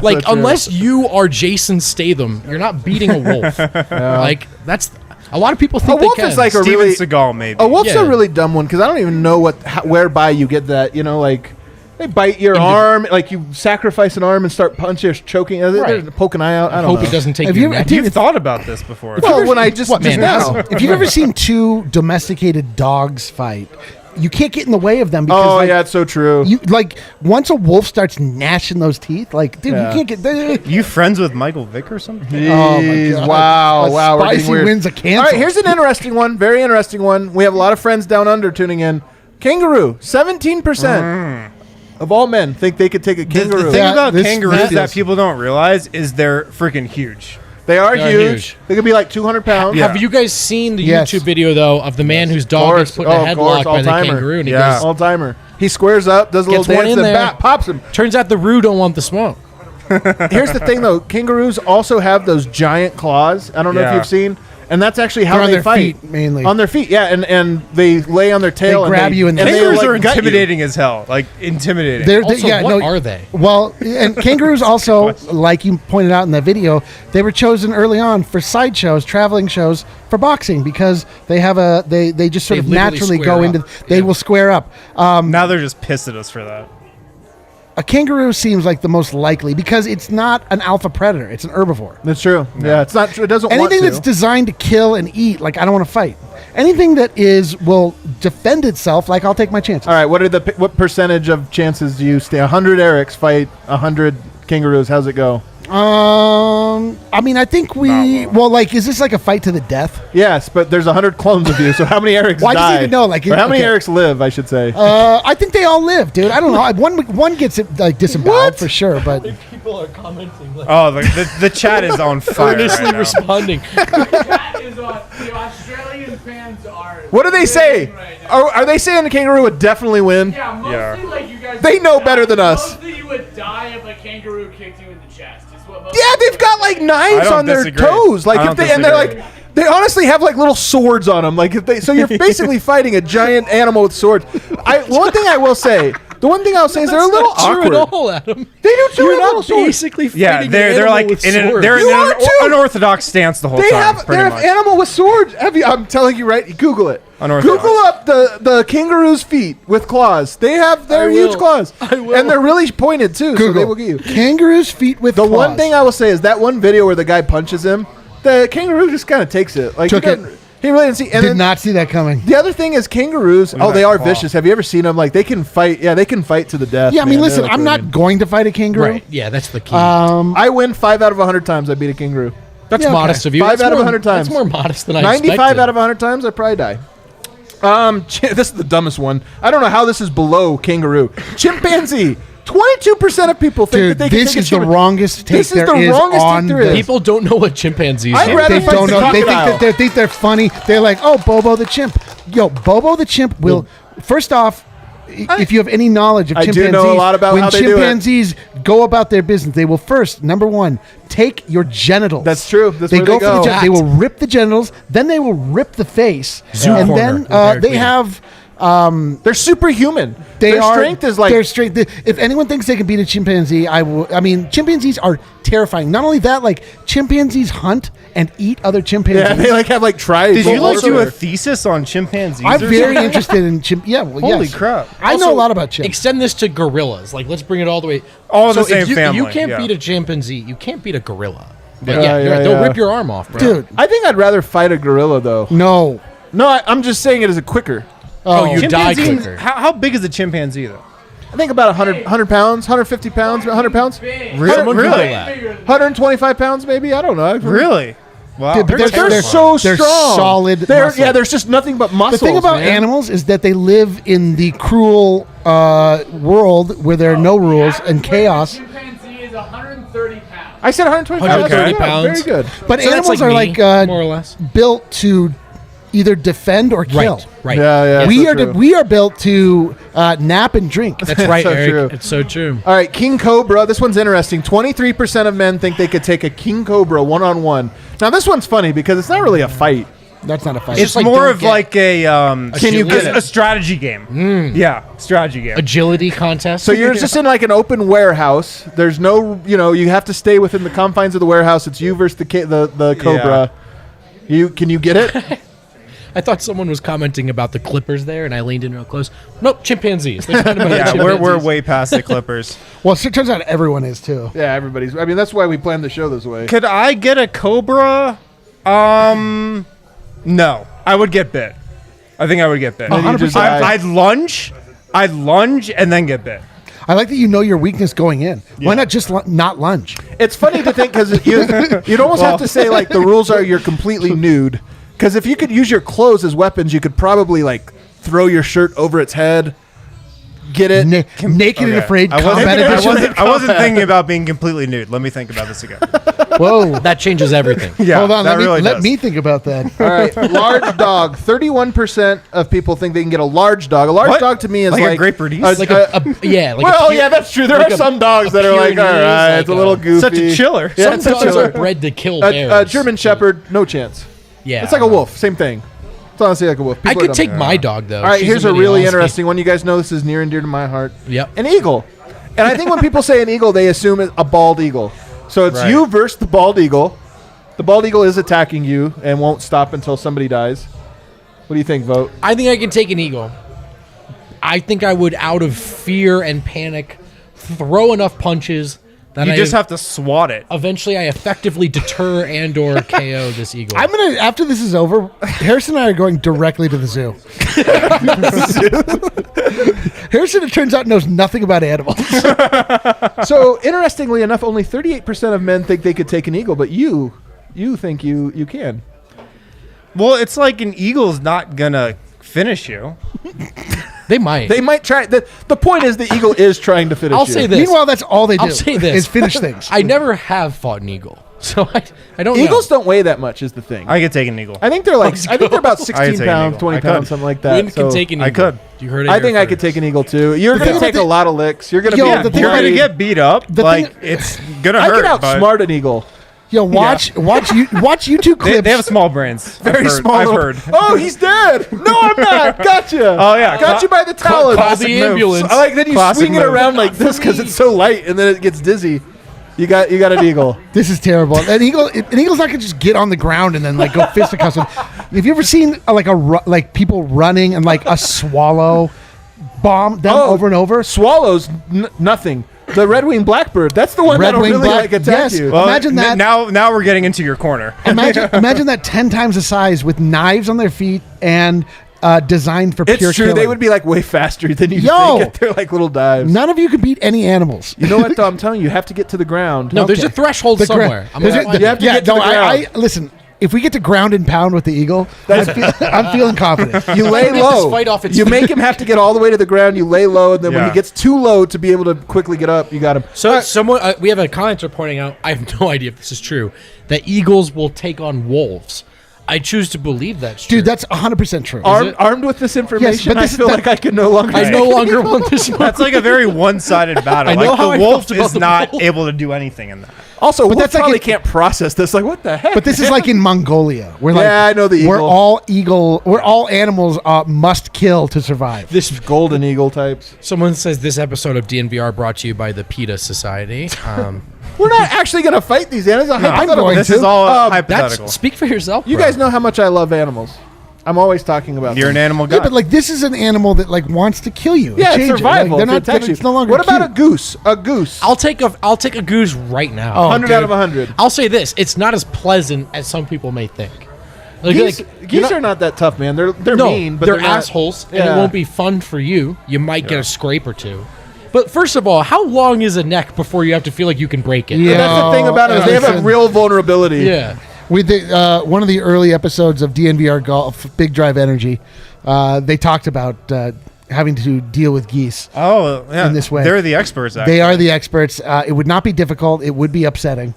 Like, unless you are Jason Statham, you're not beating a wolf. Like, that's... A lot of people think A wolf they can. is like a Steven really... Seagal, maybe. A wolf's Yeah. a really dumb one because I don't even know whereby you get that. You know, like they bite your arm, like you sacrifice an arm and start punching or choking. They're poking an eye out. I don't hope know. it doesn't take Have you you ever- next. You've thought about this before. Well, when I just man, now. If you've ever seen 2 domesticated dogs fight, you can't get in the way of them because Oh like, yeah, it's so true. you like once a wolf starts gnashing those teeth, like dude, Yeah. you can't get. You friends with Michael Vick or something? Oh my Jeez, God. wow, A wow, we're getting spicy weird. wins a All cancel. right, here's an interesting one, very interesting one. We have a lot of friends down under tuning in. Kangaroo, 17% of all men think they could take a The kangaroo. thing Yeah, about this kangaroos feels- that people don't realize is they're freaking huge. They are They're huge. huge. They could be like 200 pounds. Yeah. Have you guys seen the Yes. YouTube video, though, of the man whose dog Course. gets put in a Oh, of course, headlock by the all-timer. kangaroo, and he Yeah. goes, All timer. He squares up, does a little Gets one dance, in and there. pops him. turns out the roo don't want the smoke. Here's the thing, though. Kangaroos also have those giant claws. I don't know if Yeah. you've seen. And that's actually how They're on they their fight. feet, mainly. On their feet, yeah. And they lay on their tail. They grab and you and they- Kangaroos like, are gut you. intimidating as hell. Like, intimidating. Also, what are they? Well, and kangaroos also, like you pointed out in that video, they were chosen early on for sideshows, traveling shows for boxing because they have they just sort They of literally naturally square go up. into they Yeah. will square up. Now they're just pissed at us for that. A kangaroo seems like the most likely because it's not an alpha predator; it's an herbivore. That's true. Yeah, it's not true. It doesn't want Anything to. that's designed to kill and eat, like I don't want to fight. Anything that will defend itself, like I'll take my chances. All right, what percentage of chances do you stay? 100 Erics fight 100 kangaroos. How's it go? I mean, I think is this like a fight to the death? Yes, but there's 100 clones of you, so how many Erics Well, I just die? need to know, like, Or how many okay. Erics live, I should say. I think they all live, dude. I don't know. One gets it like disemboweled What? for sure, but People are commenting, like, Oh, the chat is on fire earnestly right now. responding. That is on. The Australian fans are. What do they say? right now. Are they saying the kangaroo would definitely win? Yeah, mostly Yeah. like you guys. They would know die. better than us. Mostly you would die if a kangaroo kicked you in the chest. Is what most Yeah, they've got like I knives don't on their disagree. toes, like I if don't they and they're disagree. like they honestly have like little swords on them, like if they. So you're basically fighting a giant animal with swords. One thing I'll say is they're a little That's not awkward. true at all, Adam. They do too You're have not little swords. basically fighting Yeah, an they're animal like with in an, swords. they're in You an are too! unorthodox stance the whole They time. have pretty they much. have animal with swords. I'm telling you right. Google it. Unorthodox. Google up the kangaroo's feet with claws. They're huge will. claws. I will. And they're really pointed too. So they will get you. kangaroo's feet with The claws. one thing I will say is that one video where the guy punches him, the kangaroo just kind of takes it. Like Took he it. doesn't- He really didn't see. And did then not see that coming. the other thing is kangaroos. Oh, at they that are claw. vicious. Have you ever seen them? Like they can fight. Yeah, they can fight to the death. Yeah, I mean, man. listen, They're, like, I'm really not going to fight a kangaroo. Right. Yeah, that's the key. I win 5 out of 100 times. I beat a kangaroo. that's yeah, okay. modest of you. 5 That's out of more- 100 times. That's more modest than I 95 expected. out of 100 times, I probably die. This is the dumbest one. I don't know how this is below kangaroo. Chimpanzee. 22% of people think Dude, that they can this take a is the chimpanzee. wrongest take This is there the is wrongest on take there is. this. People don't know what chimpanzees I'd are. rather They fight don't the know. They think crocodile. that they think they're funny. They're like, oh, Bobo the chimp. Yo, Bobo the chimp will. First off, if you have any knowledge of I do chimpanzees, know a lot about when how they do it. chimpanzees go about their business, they will first, number one, take your genitals. That's true. That's they where go they for go. the they will rip the genitals, then they will rip the face, Zoo and corner. then They're very they clean. have They're superhuman. Their strength is like their strength. If anyone thinks they can beat a chimpanzee, I mean, chimpanzees are terrifying. Not only that, like chimpanzees hunt and eat other chimpanzees. yeah, they like have like tribes. Did you all like do over. a thesis on chimpanzees? I'm or very something? interested in chimp. Yeah, well, Holy yes. crap. I know a lot about chimps. Extend this to gorillas. Like, let's bring it all the way. All in the if same you, family, You can't yeah. beat a chimpanzee. You can't beat a gorilla. But Yeah, you're yeah, right, they'll yeah. rip your arm off, bro. Dude, I think I'd rather fight a gorilla though. no. No, I'm just saying it as a quicker. Oh, you die Chimpanzee- quicker. How big is a chimpanzee though? I think about 100 pounds, 150 pounds, 100 pounds, Someone Really? Google that. 125 pounds maybe. I don't know. Really? Wow. Dude, but They're They're so they're strong. solid They're, muscle. yeah, there's just nothing but The muscles. thing about man. animals is that they live in the cruel world where there are no rules and chaos. Chimpanzee is 130 pounds. I said 125 130 Yeah, pounds. Very good. But So that's animals like are me, like more or less. built to either defend or kill. Right. Yeah, yeah. We so are true. we are built to nap and drink. That's right, So Eric. true. It's so true. All right, king cobra. This one's interesting. 23% of men think they could take a king cobra one-on-one. Now this one's funny because it's not really a fight. That's not a fight. It's It's like more don't of get- like a Can you get a strategy game. Yeah, strategy game. Agility contest. So you're just in like an open warehouse. There's no, you have to stay within the confines of the warehouse. It's you versus the cobra. Can you get it? I thought someone was commenting about the Clippers there, and I leaned in real close. Nope, chimpanzees. There's nothing about Yeah, we're chimpanzees. way past the Clippers. Well, it turns out everyone is too. Yeah, everybody's. I mean, that's why we planned the show this way. Could I get a cobra? No. I would get bit. I think I would get bit. Then you just 100%. die. I'd lunge and then get bit. I like that you know your weakness going in. Why not just not lunge? It's funny to think because you'd almost have to say like the rules are you're completely nude. Because if you could use your clothes as weapons, you could probably like throw your shirt over its head, get it. Naked and Okay. afraid I combat edition. wasn't thinking about being completely nude. Let me think about this again. Whoa. That changes everything. Yeah, Hold on, that really let does. me think about that. All right, large dog. 31% of people think they can get a large dog. A large What? dog to me is Like a like Great Bernese? Like like well, a yeah, that's true. There like are a- some dogs that are like, all Pyrenees, right, like it's a little goofy. Such a chiller. Yeah, some it's a dogs chiller. are bred to kill bears. A German Shepherd, no chance. Yeah, It's like a wolf, same thing. It's honestly like a wolf. I People could are take dumb. my dog though. All right, She's here's a mini really husky. interesting one. You guys know this is near and dear to my heart. Yep. An eagle. And I think when people say an eagle, they assume it's a bald eagle. So it's Right. you versus the bald eagle. The bald eagle is attacking you and won't stop until somebody dies. What do you think, Vote? I think I can take an eagle. I think I would, out of fear and panic, throw enough punches that You I just have to swat it. eventually I effectively deter and or KO this eagle. I'm gonna after this is over, Harrison and I are going directly to the zoo. Harrison, it turns out, knows nothing about animals. So interestingly enough, only 38% of men think they could take an eagle, but you think you can. Well, it's like an eagle's not gonna finish you. They might. They might try. The point is the eagle is trying to finish I'll you. say this. Meanwhile, that's all they do. I'll say this. is finish things. I never have fought an eagle, so I don't Eagles know. don't weigh that much is the thing. I could take an eagle. I think they're like Let's I think they're about I could 16 take an pounds, eagle. 20 I pounds, could. something like that. Win So can take an eagle. I could. You heard it. I here think I could first. take an eagle too. You're The going thing to take about a lot of licks. You're going to Yo, be the thing You're about gonna it- get beat up. the Like thing- it's gonna I hurt. can but outsmart an eagle. Yo, watch YouTube clips. they have small brains. Very small. I've little- heard. Oh, he's dead. No, I'm not. Gotcha. Oh, yeah. Got you by the talons. Call the ambulance. I like that you Classic swing it move. around like this because it's so light, and then it gets dizzy. You got an eagle. This is terrible. An eagle's not gonna just get on the ground and then like go fisticuffs. Have you ever seen like people running and like a swallow bomb them over and over? Swallows, nothing. The red-winged blackbird. That's the one that'll Red-winged really black- like attack yes. you. Well, Imagine that. Now we're getting into your corner. Imagine that 10 times the size with knives on their feet and designed for It's pure true. killing. They would be like way faster than you Yo! think. They're like little dives. None of you could beat any animals. You know what, though? I'm telling you, you have to get to the ground. No, there's Okay. a threshold The gra- somewhere. I'm there's gonna a- find you it. have to get to the ground. listen. If we get to ground and pound with the eagle, I'm feeling confident. You lay Get this low. fight off its You feet. make him have to get all the way to the ground. You lay low, and then when Yeah. he gets too low to be able to quickly get up, you got him. So someone we have a commenter pointing out. I have no idea if this is true. That eagles will take on wolves. I choose to believe that's true. Dude, that's 100% true. Armed with this information, but I this is feel the- like I can no longer. I no longer want this. That's like a very one-sided battle. I know like how the I wolf felt about is the not wolf. able to do anything in that. Also, wolves that's like probably it- can't process this. Like, what the heck? But this is like in Mongolia. We're like, Yeah, I know the We're eagle. all animals must kill to survive. This golden eagle types. someone says this episode of DNVR brought to you by the PETA Society. We're not actually going to fight these animals. I'm going This to. is all That's hypothetical. speak for yourself. You bro. guys know how much I love animals. I'm always talking about You're an them. animal guy. Yeah, but like this is an animal that like wants to kill you. Yeah, it's Change it. survival. Like, they're It not. protects you. It's no longer. What about a cute. goose? A goose. I'll take a goose right now. 100 dude. out of 100. I'll say this: it's not as pleasant as some people may think. Geese are not that tough, man. They're no, mean, but they're not- assholes, and Yeah. it won't be fun for you. You might get a scrape or two. But first of all, how long is a neck before you have to feel like you can break it? Yeah. That's the thing about it. Is they have a listen. real vulnerability. Yeah. With the one of the early episodes of DNVR Golf, Big Drive Energy, they talked about having to deal with geese. oh, yeah. in this way. They're the experts, actually. They are the experts. It would not be difficult. It would be upsetting.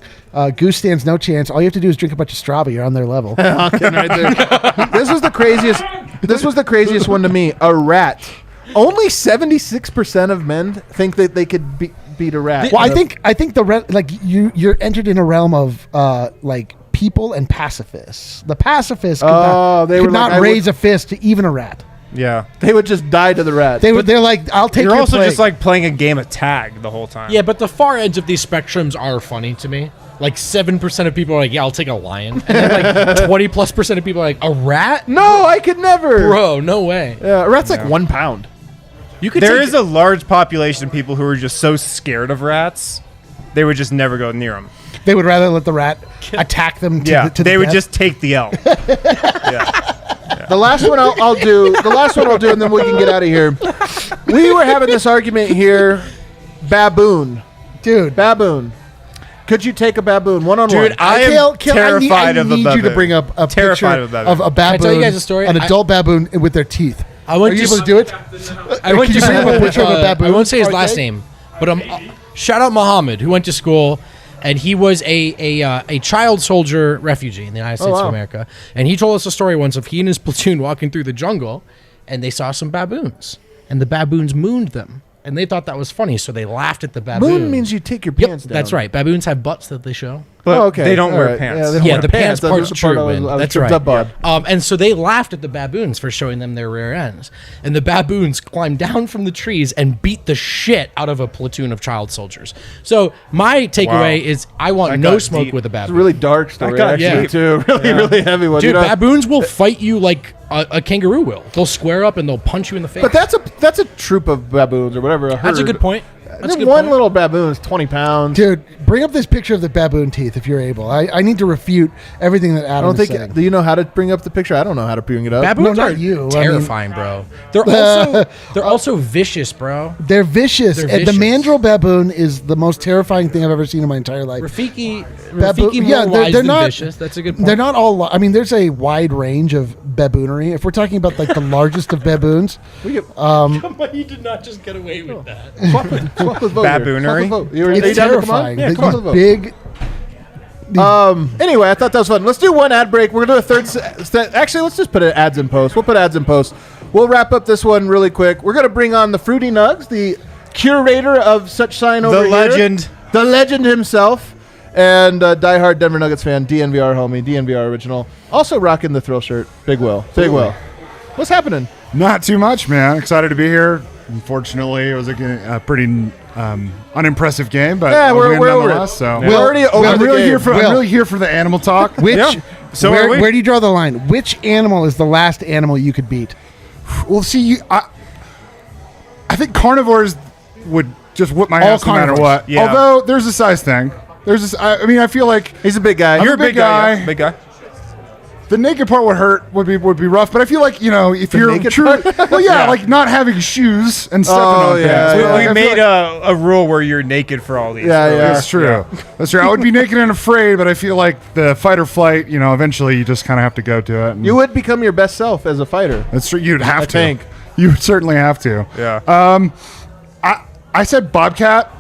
Goose stands no chance. All you have to do is drink a bunch of Strava. You're on their level. Honking right there. This was the craziest. This was the craziest one to me. A rat. Only 76% of men think that they could beat a rat. Well, I think like you're entered in a realm of like people and pacifists. The pacifists could they were like, not I raise a fist to even a rat. Yeah. they would just die to the rat. They're like, I'll take You're your also play. just like playing a game of tag the whole time. Yeah, but the far ends of these spectrums are funny to me. Like 7% of people are like, yeah, I'll take a lion. And then like 20+% of people are like, a rat? no, I could never. Bro, no way. Yeah, a rat's like 1 pound. You could There take is a large population of people who are just so scared of rats, they would just never go near them. They would rather let the rat attack them. To the they would death. just take the L. The last one I'll do. The last one I'll do, and then we can get out of here. We were having this argument here. Baboon. dude. Baboon. Could you take a baboon one-on-one? Dude, I am terrified of a I need you to baboon. bring up a Terrified picture of a baboon. of a I baboon. tell you guys a story? An adult baboon with their teeth. I went Are you to able to do it? I went Can to you bring up a picture of a baboon? I won't say his last Okay. name, but shout out Muhammad, who went to school, and he was a child soldier refugee in the United States wow. of America. And he told us a story once of he and his platoon walking through the jungle, and they saw some baboons, and the baboons mooned them, and they thought that was funny, so they laughed at the baboon. Moon means you take your Yep, pants down. that's right. Baboons have butts that they show. But Oh, okay. they don't All wear right. pants. Yeah, they don't Yeah, wear the pants That was part's the part true. I was Win. That's tripped right. up on. And so they laughed at the baboons for showing them their rear ends. And the baboons climbed down from the trees and beat the shit out of a platoon of child soldiers. So my takeaway is I want That no got smoke deep. with a It's baboon. a really dark story, got actually, deep. too. Really heavy one. Dude, you know? baboons will fight you like a kangaroo will. They'll square up and they'll punch you in the face. But that's a troop of baboons or whatever. That's a good point. That's a Then good one point. little baboon is 20 pounds. Dude, bring up this picture of the baboon teeth if you're able. I need to refute everything that I Adam don't is think. saying. Do you know how to bring up the picture? I don't know how to bring it up. Baboons No, are not you. I mean- terrifying, bro. They're also vicious, bro. They're vicious. They're And the vicious. mandrill baboon is the most terrifying thing I've ever seen in my entire life. Rafiki Baboon- more yeah, wise they're than not- vicious. That's a good point. They're not all. I mean, there's a wide range of baboonery. If we're talking about like the largest of baboons, But you did not just get away with that. Swap with vote here. Baboonery? Swap with vote. Are you it's down to come on? terrifying. Yeah, The- come on. the Vote. big. Anyway, I thought that was fun. Let's do one ad break. We're gonna do a third. Actually, let's just put ads in post. We'll put ads in post. We'll wrap up this one really quick. We're gonna bring on the Fruity Nugs, the curator of such sign over here, the legend himself, and diehard Denver Nuggets fan, DNVR homie, DNVR original. Also rocking the Thrill shirt. Big Will. What's happening? Not too much, man. Excited to be here. Unfortunately, it was a pretty unimpressive game, but Yeah, a we're win over it. nonetheless. So We're already over I'm the really game. here for I'm really here for the animal talk. Which? Yeah. So are we. where do you draw the line? Which animal is the last animal you could beat? Well, see, I think carnivores would just whip my ass no matter carnivores. what. Yeah. Although there's a size thing. I mean, I feel like He's a big guy. You're a big guy. Yeah. Big guy. the naked part would hurt, would be rough. But I feel like, if you're naked true, part? well, yeah, Yeah. like not having shoes and stepping on yeah, things. yeah. Like, We I feel made like- a rule where you're naked for all these. Yeah, so yeah. That's true. That's true. I would be naked and afraid, but I feel like the fight or flight, eventually you just kind of have to go to it. And You would become your best self as a fighter. That's true. You'd have I to. think. You would certainly have to. Yeah. I said bobcat.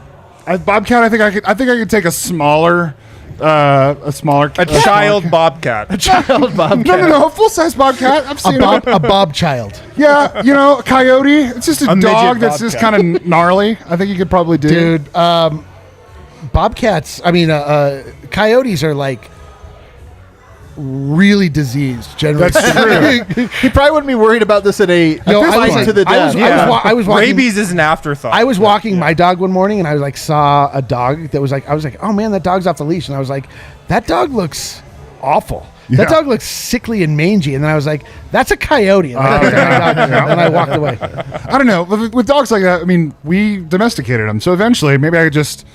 Bobcat. I think I could take a smaller A smaller, A child bobcat. Child Bobcat. No, full size bobcat. I've seen it. A bob child. Yeah, a coyote. It's just a midget dog that's just bobcat. kind of gnarly. I think you could probably do. Dude, bobcats, coyotes are like really diseased generally. That's true. He probably wouldn't be worried about this in a fight to the death. I was walking. Rabies is an afterthought. I was walking my dog one morning, and I like saw a dog that was like, I was like, oh man, that dog's off the leash, and I was like, that dog looks awful. Yeah. That dog looks sickly and mangy, and then I was like, that's a coyote. And I looked at my dog, and I walked away. I don't know. With dogs like that, I mean, we domesticated them. So eventually, maybe I could just,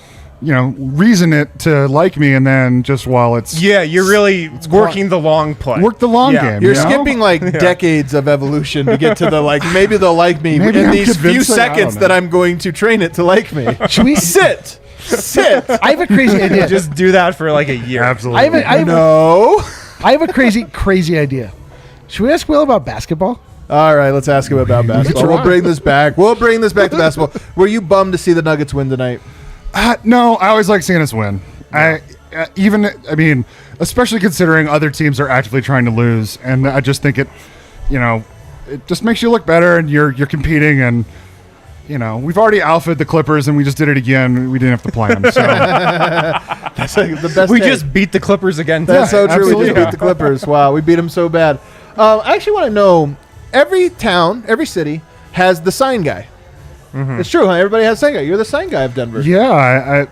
reason it to like me, and then just while it's Yeah, you're really working the long play. work the long Yeah. game. You're you know? skipping decades of evolution to get to the maybe they'll like me Maybe in I'm these few convincing- I don't seconds know. that I'm going to train it to like me. Should we Sit. I have a crazy idea. Just do that for like a year. Absolutely. I have a crazy idea. Should we ask Will about basketball? All right, let's ask him about basketball. We'll bring this back. We'll bring this back to basketball. Were you bummed to see the Nuggets win tonight? No, I always like seeing us win. Especially considering other teams are actively trying to lose, and I just think it just makes you look better, and you're competing, and we've already alphaed the Clippers, and we just did it again. We didn't have to play them. So That's the best. We take. just beat the Clippers again. That's so true. We absolutely. just beat the Clippers. Wow, we beat them so bad. I actually want to know, every town, every city has the sign guy. It's true, huh? Everybody has a sign guy. You're the sign guy of Denver. yeah,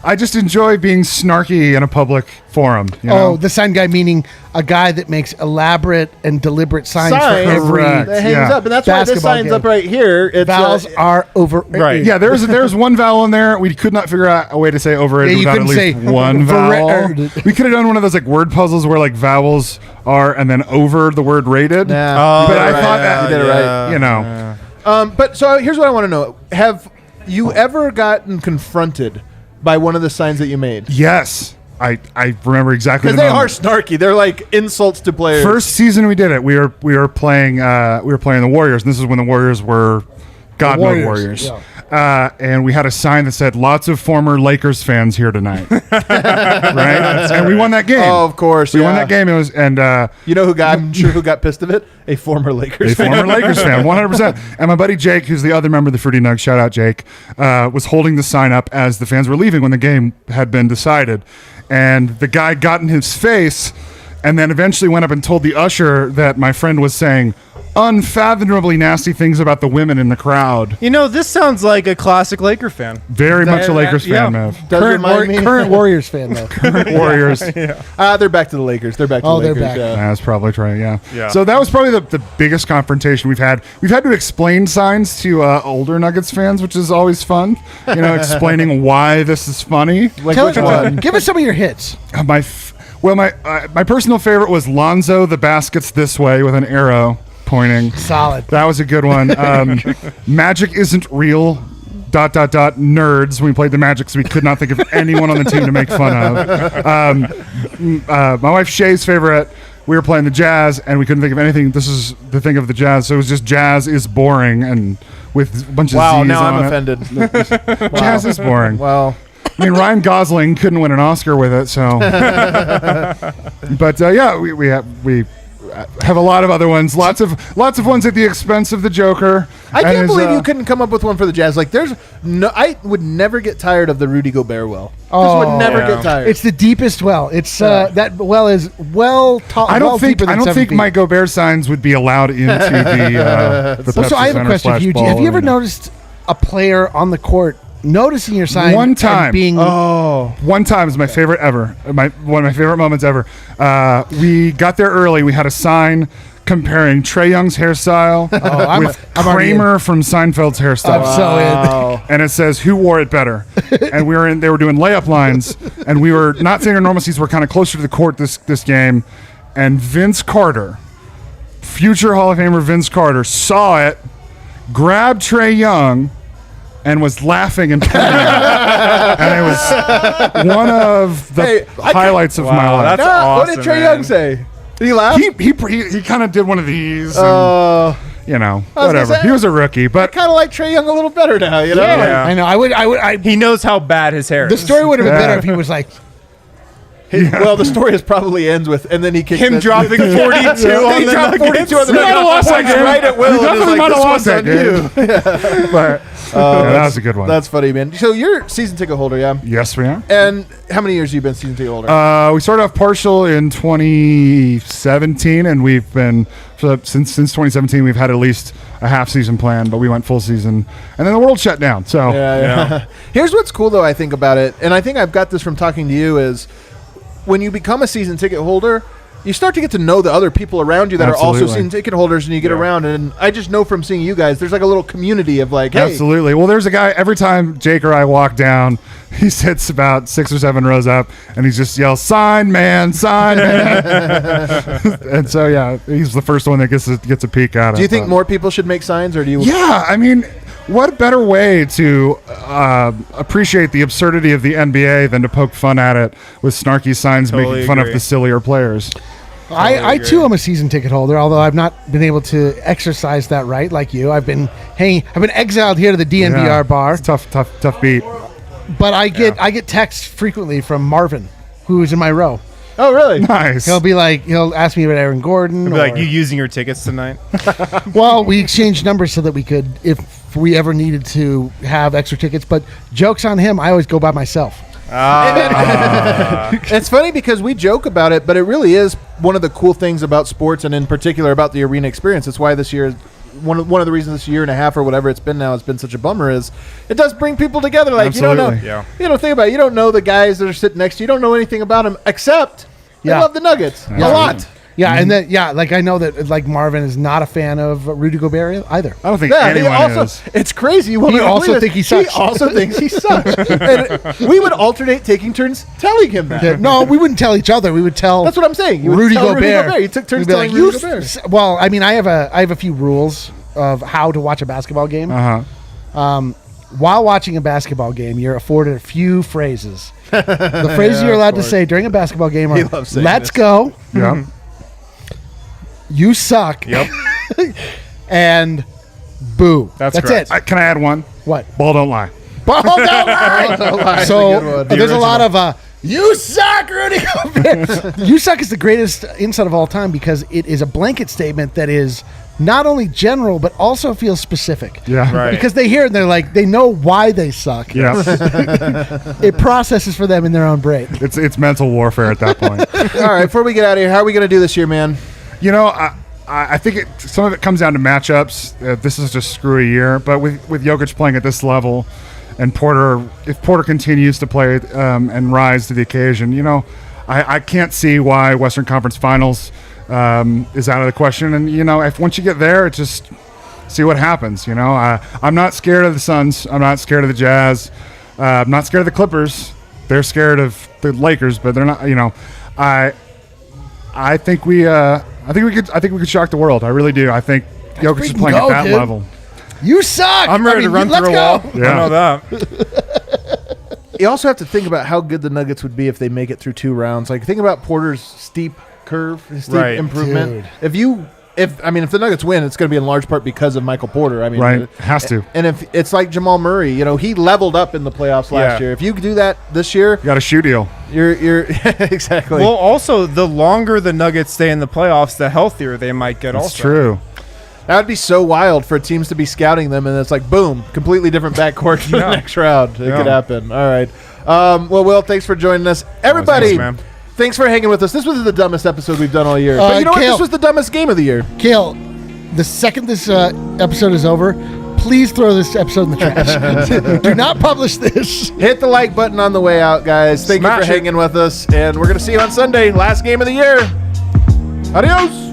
I just enjoy being snarky in a public forum. Oh, the sign guy, meaning a guy that makes elaborate and deliberate signs for Signs every that hangs yeah. up, and that's why this basketball sign's game. up right here. It's vowels are over. Right. Yeah, there's one vowel in there. We could not figure out a way to say over it Yeah, you without at couldn't least say one vowel. ver- We could have done one of those word puzzles where vowels are and then over the word rated. Nah. But I right. thought that You did it right. But so here's what I want to know: have you ever gotten confronted by one of the signs that you made? Yes, I remember exactly. Because they are snarky. They're like insults to players. First season we did it. We were playing the Warriors, and this is when the Warriors were God mode Warriors. And we had a sign that said, "Lots of former Lakers fans here tonight." Right, and we won that game. Oh, of course, we won yeah. that game. It was You know I'm sure who got pissed of it? A former Lakers a fan. former Lakers fan, 100%. And my buddy Jake, who's the other member of the Fruity Nug, shout out Jake, was holding the sign up as the fans were leaving when the game had been decided. And the guy got in his face and then eventually went up and told the usher that my friend was saying unfathomably nasty things about the women in the crowd. This sounds like a classic Laker fan. Very much a Lakers fan, yeah. Mev. Does remind me. Current Warriors fan though. Warriors. They're back to the Lakers. They're back to the They're Lakers. back. Yeah. That's probably true, yeah. Yeah. So that was probably the biggest confrontation we've had. We've had to explain signs to older Nuggets fans, which is always fun. Explaining why this is funny. Like Tell which us- one? Give us some of your hits. My personal favorite was Lonzo the baskets this way with an arrow pointing. Solid. That was a good one. Magic isn't real. ... nerds. We played the Magic, so we could not think of anyone on the team to make fun of. My wife Shay's favorite. We were playing the Jazz, and we couldn't think of anything. This is the thing of the Jazz, so it was just Jazz is boring, and with a bunch of Wow, Z's now on I'm it. offended. Jazz is boring. Well, Ryan Gosling couldn't win an Oscar with it, so. But we have a lot of other ones. Lots of ones at the expense of the Joker. I can't believe you couldn't come up with one for the Jazz. I would never get tired of the Rudy Gobert well. Just would never get tired. It's the deepest well. It's that well is well tall. I don't well think deeper than 7 think feet. my Gobert signs would be allowed into the So Pepsi I have a Center question for you. / Have you ever ball. noticed a player on the court noticing your sign One and time. being One time is my favorite ever. One of my favorite moments ever. We got there early. We had a sign comparing Trae Young's hairstyle with I'm already Kramer from Seinfeld's hairstyle. I'm so in. And it says, "Who wore it better?" And they were doing layup lines, and we were not saying our normal seats. We're kind of closer to the court this game, and Vince Carter, future Hall of Famer Vince Carter, saw it, grabbed Trae Young, and was laughing and pointing. And it was one of the highlights of my life. That's awesome. What did Trae man. Young say? Did he laugh? He kind of did one of these. And, gonna whatever. say, He was a rookie, but kind of like Trae Young a little better now. Yeah. I know. I would. He knows how bad his hair The is. story would have been Yeah. better if he was like, Well, the story probably ends with, and then he kicks Him dropping 42 on he the dropped Nuggets. 42 on the We might have lost that Nuggets. game. Right at Will. We and is definitely like, might have "This lost one's that on you." game. But yeah, that was a good one. That's funny, man. So you're season ticket holder, yeah? Yes, we are. And how many years have you been season ticket holder? We started off partial in 2017, and we've been since 2017. We've had at least a half season plan, but we went full season, and then the world shut down. So Yeah. Here's what's cool, though, I think about it, and I think I've got this from talking to you, is when you become a season ticket holder, you start to get to know the other people around you that are also Absolutely. season ticket holders, and you get around, and I just know from seeing you guys, there's like a little community of like, hey. Absolutely. Well, there's a guy, every time Jake or I walk down, he sits about 6 or 7 rows up, and he just yells, "Sign, man, sign, man." And so, yeah, he's the first one that gets a peek at it. Do you think more people should make signs, or do you? Yeah, I mean, what better way to appreciate the absurdity of the NBA than to poke fun at it with snarky signs Totally making fun agree. of the sillier players? I too am a season ticket holder, although I've not been able to exercise that right like you. I've been exiled here to the DNVR Yeah, bar, it's tough beat. but I get texts frequently from Marvin, who's in my row. Oh, really? Nice. He'll ask me about Aaron Gordon. Be like, or- you using your tickets tonight? Well, we exchanged numbers so that we could, if we ever needed to have extra tickets. But jokes on him, I always go by myself. It's funny because we joke about it, but it really is one of the cool things about sports, and in particular about the arena experience. It's why this year, one of the reasons this year and a half or whatever it's been now has been such a bummer, is it does bring people together. Like, you don't know, Absolutely. think about it. You don't know the guys that are sitting next to you. You don't know anything about them except they Yeah. love the Nuggets a lot. Yeah, and then like I know that like Marvin is not a fan of Rudy Gobert either. I don't think Yeah, he anyone also, is. it's crazy. You won't He believe also this. think he sucks. He also thinks he sucks. And we would alternate taking turns telling him that. No, we wouldn't tell each other. We would tell. That's what I'm saying. You would Rudy tell Gobert. You took turns We'd be telling like, Rudy Gobert. Well, I mean, I have a few rules of how to watch a basketball game. While watching a basketball game, you're afforded a few phrases. The phrases you're allowed to say during a basketball game He are loves saying "Let's this. go," Yeah. "You suck," Yep. and "Boo." That's it. correct. Can I add one? What? Ball don't lie. Ball don't lie. That's a So good one. there's a lot of "You suck, Rudy Gobert." "You suck" is the greatest insult of all time because it is a blanket statement that is not only general but also feels specific. Yeah. Right. Because they hear it and they're like, they know why they suck. Yeah. It processes for them in their own brain. It's mental warfare at that point. All right, before we get out of here, how are we going to do this year, man? You know, I think some of it comes down to matchups. This is just screw a year, but with Jokic playing at this level, and if Porter continues to play and rise to the occasion, you know, I can't see why Western Conference Finals is out of the question. And you know, if once you get there, just see what happens. You know, I'm not scared of the Suns. I'm not scared of the Jazz. I'm not scared of the Clippers. They're scared of the Lakers, but they're not. You know, I think we could shock the world. I really do. I think Jokic is freaking playing go, at that dude. level. You suck. I'm ready to run let's through a go. wall. Yeah. I know that. You also have to think about how good the Nuggets would be if they make it through 2 rounds. Like, think about Porter's steep curve, his steep Right. improvement. Dude. If the Nuggets win, it's going to be in large part because of Michael Porter. I mean, Right. Has to. And if it's like Jamal Murray, you know, he leveled up in the playoffs last Yeah. year. If you do that this year, You got a shoe deal. you're exactly. Well, also, the longer the Nuggets stay in the playoffs, the healthier they might get That's also. true. That would be so wild for teams to be scouting them, and it's like, boom, completely different backcourt for the next round. It could happen. All right. Well, Will, thanks for joining us. Everybody, Thanks, man. thanks for hanging with us. This was the dumbest episode we've done all year. But you know what? Kale. This was the dumbest game of the year. Kale, the second this episode is over, please throw this episode in the trash. Do not publish this. Hit the like button on the way out, guys. Thank you Smash for it. hanging with us, and we're going to see you on Sunday, last game of the year. Adios.